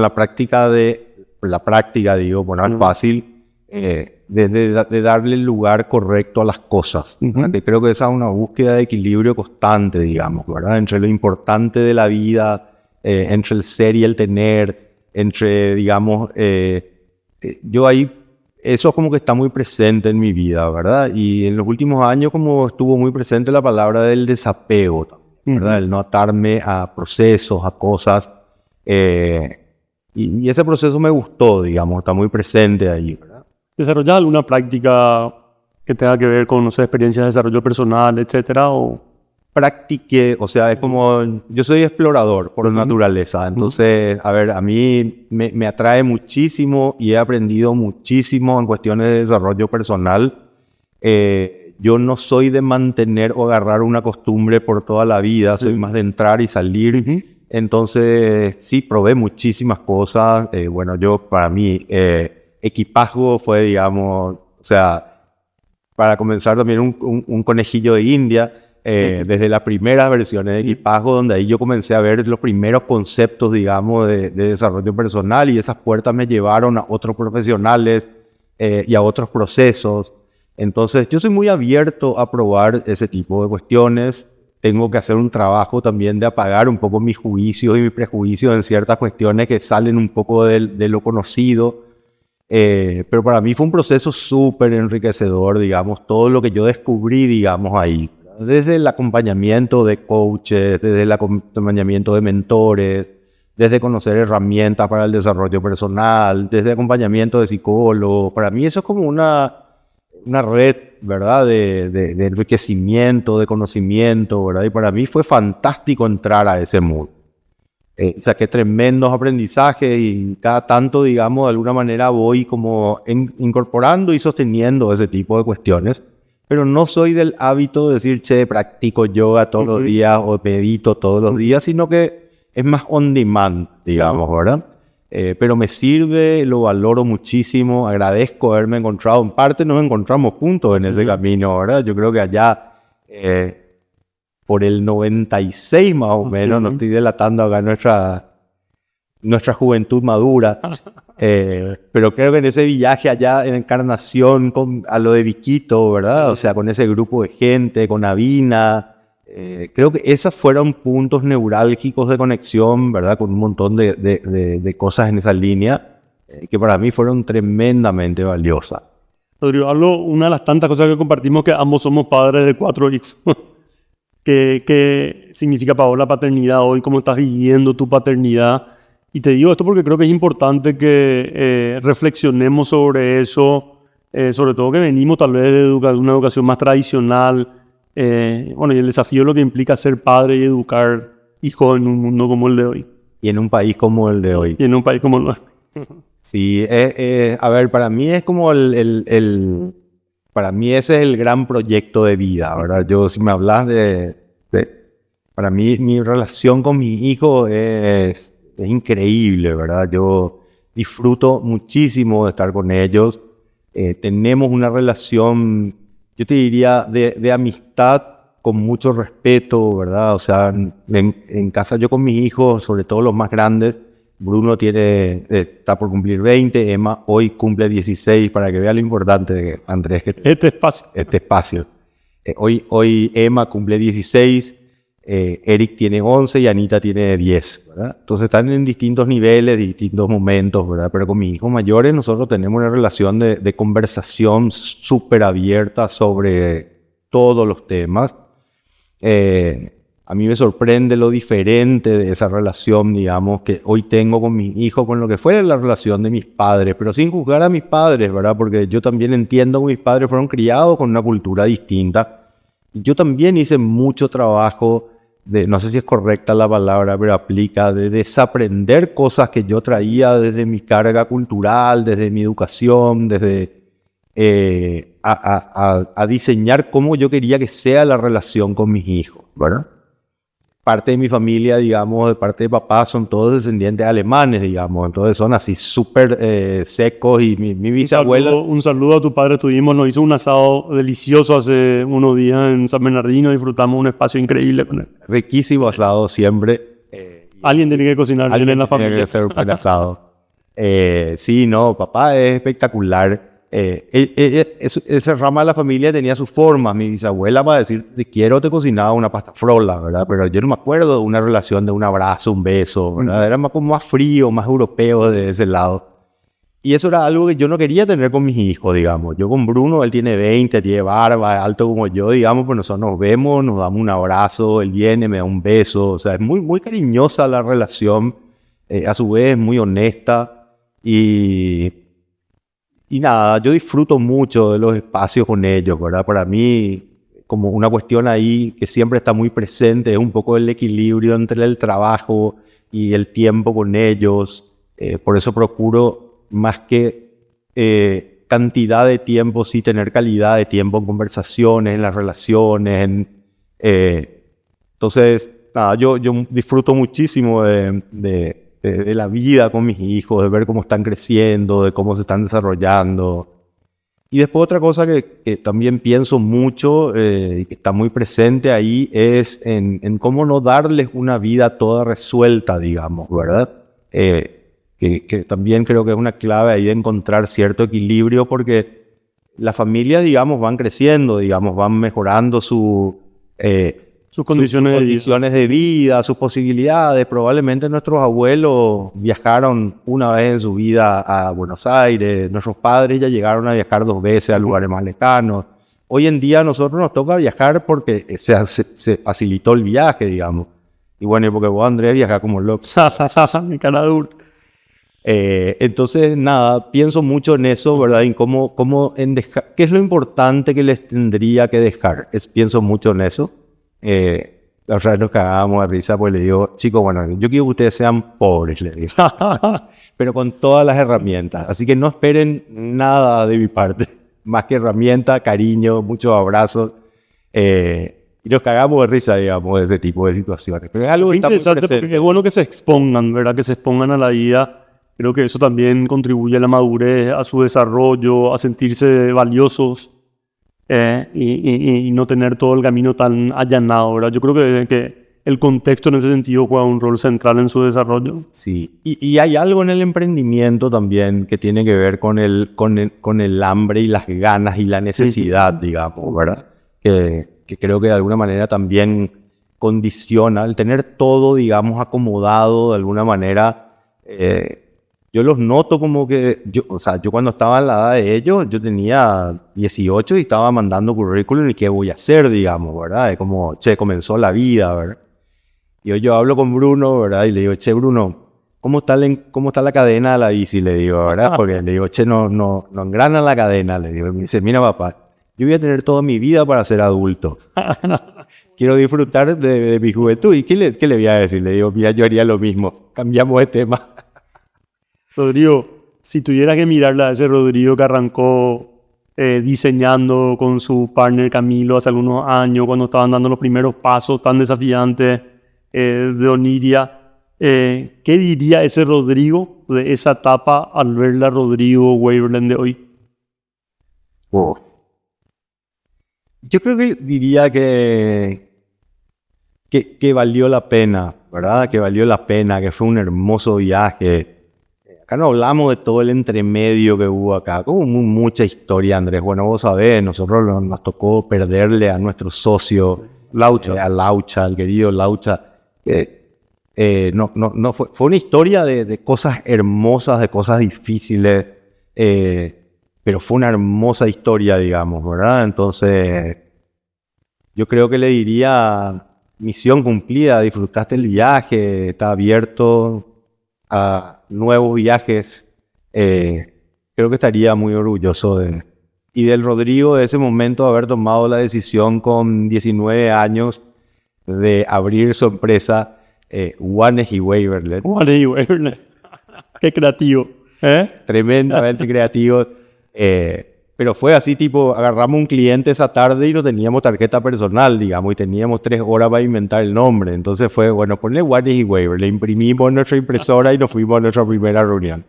la práctica digo, bueno, es fácil, de darle el lugar correcto a las cosas. Que creo que esa es una búsqueda de equilibrio constante, digamos, ¿verdad? Entre lo importante de la vida, entre el ser y el tener, entre, digamos, yo ahí, eso como que está muy presente en mi vida, ¿verdad? Y en los últimos años como estuvo muy presente la palabra del desapego, ¿verdad? El no atarme a procesos, a cosas. Y ese proceso me gustó, digamos, está muy presente ahí, ¿verdad? ¿Desarrollas alguna práctica que tenga que ver con, no sé, experiencias de desarrollo personal, etcétera? O practiqué, o sea, es como, yo soy explorador por naturaleza, entonces, a ver, a mí me atrae muchísimo y he aprendido muchísimo en cuestiones de desarrollo personal. Yo no soy de mantener o agarrar una costumbre por toda la vida, soy más de entrar y salir. Entonces, sí, probé muchísimas cosas. Bueno, para mí, equipazgo fue, digamos, o sea, para comenzar también un conejillo de India. Desde las primeras versiones de equipazgo, donde ahí yo comencé a ver los primeros conceptos, digamos, de desarrollo personal, y esas puertas me llevaron a otros profesionales y a otros procesos. Entonces, yo soy muy abierto a probar ese tipo de cuestiones. Tengo que hacer un trabajo también de apagar un poco mis juicios y mis prejuicios en ciertas cuestiones que salen un poco de lo conocido. Pero para mí fue un proceso súper enriquecedor, digamos, todo lo que yo descubrí, digamos, ahí. Desde el acompañamiento de coaches, desde el acompañamiento de mentores, desde conocer herramientas para el desarrollo personal, desde acompañamiento de psicólogos. Para mí eso es como una red, ¿verdad? De enriquecimiento, de conocimiento, ¿verdad? Y para mí fue fantástico entrar a ese mundo. Saqué tremendos aprendizajes y cada tanto, digamos, de alguna manera voy como incorporando y sosteniendo ese tipo de cuestiones. Pero no soy del hábito de decir, che, practico yoga todos los días o medito todos los días, sino que es más on demand, digamos, ¿verdad? Pero me sirve, lo valoro muchísimo, agradezco haberme encontrado. En parte nos encontramos juntos en ese camino, ¿verdad? Yo creo que allá, por el 96 más o menos, no estoy delatando acá nuestra juventud madura. Pero creo que en ese viaje allá en Encarnación, a lo de Viquito, ¿verdad? O sea, con ese grupo de gente, con Avina, creo que esos fueron puntos neurálgicos de conexión, ¿verdad? Con un montón de cosas en esa línea que para mí fueron tremendamente valiosas. Rodrigo, una de las tantas cosas que compartimos que ambos somos padres de 4X. ¿Qué significa para vos la paternidad hoy? ¿Cómo estás viviendo tu paternidad? Y te digo esto porque creo que es importante que reflexionemos sobre eso, sobre todo que venimos tal vez de una educación más tradicional. Bueno, y el desafío es lo que implica ser padre y educar hijos en un mundo como el de hoy. Y en un país como el de hoy. Y en un país como el de hoy. Sí, a ver, para mí es como para mí ese es el gran proyecto de vida, ¿verdad? Yo, si me hablas para mí, mi relación con mi hijo es increíble, ¿verdad? Yo disfruto muchísimo de estar con ellos. Tenemos una relación, yo te diría, de amistad con mucho respeto, ¿verdad? O sea, en casa yo con mis hijos, sobre todo los más grandes, Bruno está por cumplir 20, Emma hoy cumple 16, para que vea lo importante de Andrés. Este espacio. Hoy Emma cumple 16, Eric tiene 11 y Anita tiene 10, ¿verdad? Entonces están en distintos niveles, distintos momentos, ¿verdad? Pero con mis hijos mayores nosotros tenemos una relación de conversación súper abierta sobre todos los temas. A mí me sorprende lo diferente de esa relación, digamos, que hoy tengo con mis hijos, con lo que fue la relación de mis padres, pero sin juzgar a mis padres, ¿verdad? Porque yo también entiendo que mis padres fueron criados con una cultura distinta. Y yo también hice mucho trabajo no sé si es correcta la palabra, pero aplica, de desaprender cosas que yo traía desde mi carga cultural, desde mi educación, desde a diseñar cómo yo quería que sea la relación con mis hijos, ¿verdad? Parte de mi familia, digamos, de parte de papá, son todos descendientes alemanes, digamos, entonces son así súper secos, y mi bisabuela... Un saludo a tu padre, nos hizo un asado delicioso hace unos días en San Bernardino, disfrutamos un espacio increíble con él. Riquísimo asado siempre. Alguien tiene que cocinar bien en la familia. Tiene que ser un buen asado. Sí, no, papá es espectacular. Esa rama de la familia tenía sus formas. Mi bisabuela, para decir te quiero, te cocinaba una pasta frola, ¿verdad? Pero yo no me acuerdo de una relación de un abrazo, un beso, ¿verdad? Era como más frío, más europeo de ese lado. Y eso era algo que yo no quería tener con mis hijos, digamos. Yo con Bruno, él tiene 20, tiene barba, alto como yo, digamos, pues nosotros nos vemos, nos damos un abrazo, él viene, me da un beso. O sea, es muy, muy cariñosa la relación, a su vez muy honesta. Y nada, yo disfruto mucho de los espacios con ellos, ¿verdad? Para mí, como una cuestión ahí que siempre está muy presente, es un poco el equilibrio entre el trabajo y el tiempo con ellos. Por eso procuro, más que cantidad de tiempo, sí tener calidad de tiempo en conversaciones, en las relaciones. Entonces, nada, yo disfruto muchísimo de la vida con mis hijos, de ver cómo están creciendo, de cómo se están desarrollando. Y después otra cosa que también pienso mucho y que está muy presente ahí es en cómo no darles una vida toda resuelta, digamos, ¿verdad? Que también creo que es una clave ahí de encontrar cierto equilibrio, porque las familias, digamos, van creciendo, digamos, van mejorando sus condiciones de vida, sus posibilidades. Probablemente nuestros abuelos viajaron una vez en su vida a Buenos Aires, nuestros padres ya llegaron a viajar 2 veces a lugares más lejanos. Hoy en día a nosotros nos toca viajar porque se facilitó el viaje, digamos. Y bueno, porque vos, Andrés, viajás como loco. Mi cara dura. Entonces, nada, pienso mucho en eso, ¿verdad? En qué es lo importante que les tendría que dejar. Pienso mucho en eso. La otra vez nos cagábamos de risa porque le digo, chicos, bueno, yo quiero que ustedes sean pobres, le digo, pero con todas las herramientas. Así que no esperen nada de mi parte, más que herramientas, cariño, muchos abrazos. Y nos cagamos de risa, digamos, de ese tipo de situaciones. Pero es algo que está muy presente. Porque es bueno que se expongan, ¿verdad? Que se expongan a la vida. Creo que eso también contribuye a la madurez, a su desarrollo, a sentirse valiosos. Y no tener todo el camino tan allanado, ¿verdad? Yo creo que el contexto en ese sentido juega un rol central en su desarrollo. Sí, y hay algo en el emprendimiento también que tiene que ver con el hambre y las ganas y la necesidad, digamos, ¿verdad? Que creo que de alguna manera también condiciona el tener todo, digamos, acomodado de alguna manera. Yo los noto como que, o sea, yo cuando estaba en la edad de ellos, yo tenía 18 y estaba mandando currículum y qué voy a hacer, digamos, ¿verdad? Es como, che, comenzó la vida, ¿verdad? Y hoy yo hablo con Bruno, ¿verdad? Y le digo, che, Bruno, ¿cómo está la cadena de la bici? Le digo, ¿verdad? Porque le digo, che, no engrana la cadena. Le digo, y me dice, mira, papá, yo voy a tener toda mi vida para ser adulto. Quiero disfrutar de mi juventud. ¿Y qué le voy a decir? Le digo, mira, yo haría lo mismo. Cambiamos de tema. Rodrigo, si tuvieras que mirarle a ese Rodrigo que arrancó diseñando con su partner Camilo hace algunos años, cuando estaban dando los primeros pasos tan desafiantes de Oniria, ¿qué diría ese Rodrigo de esa etapa al verle a Rodrigo Waverland de hoy? Oh. Yo creo que diría que valió la pena, ¿verdad? Que valió la pena, que fue un hermoso viaje. Acá no hablamos de todo el entremedio que hubo acá, como mucha historia, Andrés. Bueno, vos sabés, nosotros nos tocó perderle a nuestro socio, Laucha, a Laucha, al querido Laucha. Fue una historia de cosas hermosas, de cosas difíciles, pero fue una hermosa historia, digamos, ¿verdad? Entonces, yo creo que le diría, misión cumplida, disfrutaste el viaje, está abierto a nuevos viajes. Creo que estaría muy orgulloso y del Rodrigo de ese momento haber tomado la decisión con 19 años de abrir su empresa Wanes y Waverland. Wanes y Waverland. Qué creativo. Tremendamente creativo. Pero fue así, tipo, agarramos un cliente esa tarde y no teníamos tarjeta personal, digamos, y teníamos 3 horas para inventar el nombre. Entonces fue, bueno, ponle Wanes y Waverland, le imprimimos nuestra impresora y nos fuimos a nuestra primera reunión.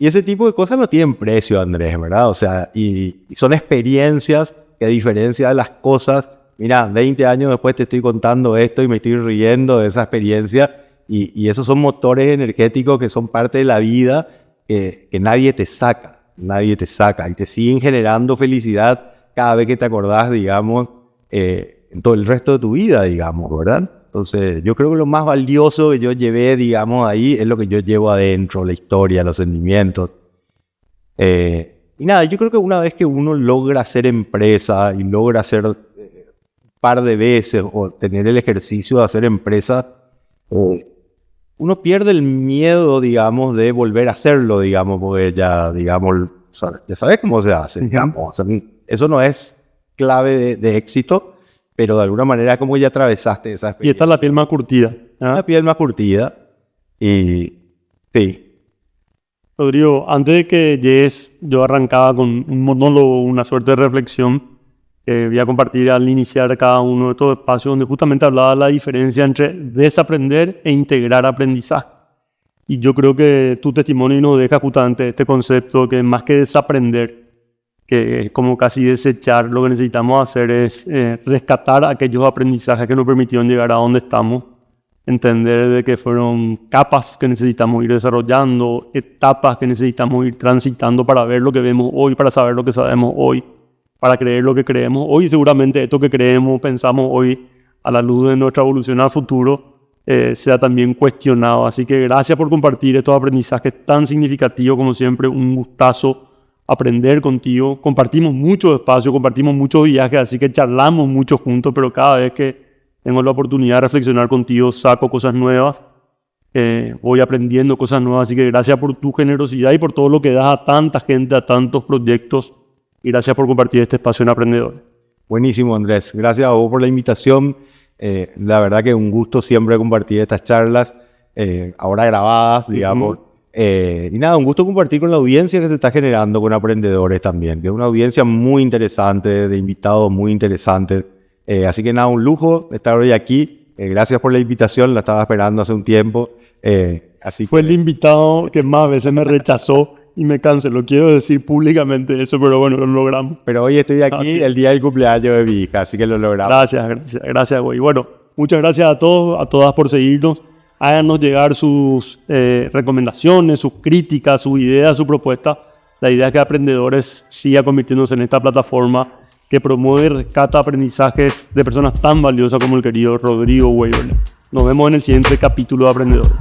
Y ese tipo de cosas no tienen precio, Andrés, ¿verdad? O sea, y son experiencias que, a diferencia de las cosas, mira, 20 años después te estoy contando esto y me estoy riendo de esa experiencia, y esos son motores energéticos que son parte de la vida que nadie te saca. Nadie te saca y te siguen generando felicidad cada vez que te acordás, digamos, en todo el resto de tu vida, digamos, ¿verdad? Entonces, yo creo que lo más valioso que yo llevé, digamos, ahí es lo que yo llevo adentro, la historia, los sentimientos. Y nada, yo creo que una vez que uno logra hacer empresa y logra hacer un par de veces o tener el ejercicio de hacer empresa, uno pierde el miedo, digamos, de volver a hacerlo, digamos, porque ya, digamos, ya sabes cómo se hace, digamos. O sea, eso no es clave de éxito, pero de alguna manera como ya atravesaste esa experiencia. Y esta es la piel más curtida. La piel más curtida. Y sí. Rodrigo, antes de que llegues, yo arrancaba con un monólogo, una suerte de reflexión que voy a compartir al iniciar cada uno de estos espacios, donde justamente hablaba de la diferencia entre desaprender e integrar aprendizaje. Y yo creo que tu testimonio nos deja justamente este concepto que más que desaprender, que es como casi desechar, lo que necesitamos hacer es rescatar aquellos aprendizajes que nos permitieron llegar a donde estamos, entender de que fueron capas que necesitamos ir desarrollando, etapas que necesitamos ir transitando para ver lo que vemos hoy, para saber lo que sabemos hoy, para creer lo que creemos hoy. Seguramente esto que creemos, pensamos hoy, a la luz de nuestra evolución al futuro, sea también cuestionado. Así que gracias por compartir estos aprendizajes tan significativos, como siempre, un gustazo aprender contigo. Compartimos mucho espacio, compartimos muchos viajes, así que charlamos mucho juntos, pero cada vez que tengo la oportunidad de reflexionar contigo, saco cosas nuevas, voy aprendiendo cosas nuevas. Así que gracias por tu generosidad y por todo lo que das a tanta gente, a tantos proyectos. Y gracias por compartir este espacio en Aprendedores. Buenísimo, Andrés. Gracias a vos por la invitación. La verdad que es un gusto siempre compartir estas charlas, ahora grabadas, digamos. Y nada, un gusto compartir con la audiencia que se está generando con Aprendedores también, que es una audiencia muy interesante, de invitados muy interesantes. Así que nada, un lujo estar hoy aquí. Gracias por la invitación, la estaba esperando hace un tiempo. Fue el invitado que más veces me rechazó y me canceló. Quiero decir públicamente eso, pero bueno, lo logramos. Pero hoy estoy aquí el día del cumpleaños de mi hija, así que lo logramos. Gracias, güey. Bueno, Muchas gracias a todos, a todas por seguirnos. Háganos llegar sus recomendaciones, sus críticas, sus ideas, sus propuestas. La idea es que Aprendedores siga convirtiéndose en esta plataforma que promueve y rescata aprendizajes de personas tan valiosas como el querido Rodrigo Weiberle. Nos vemos en el siguiente capítulo de Aprendedores.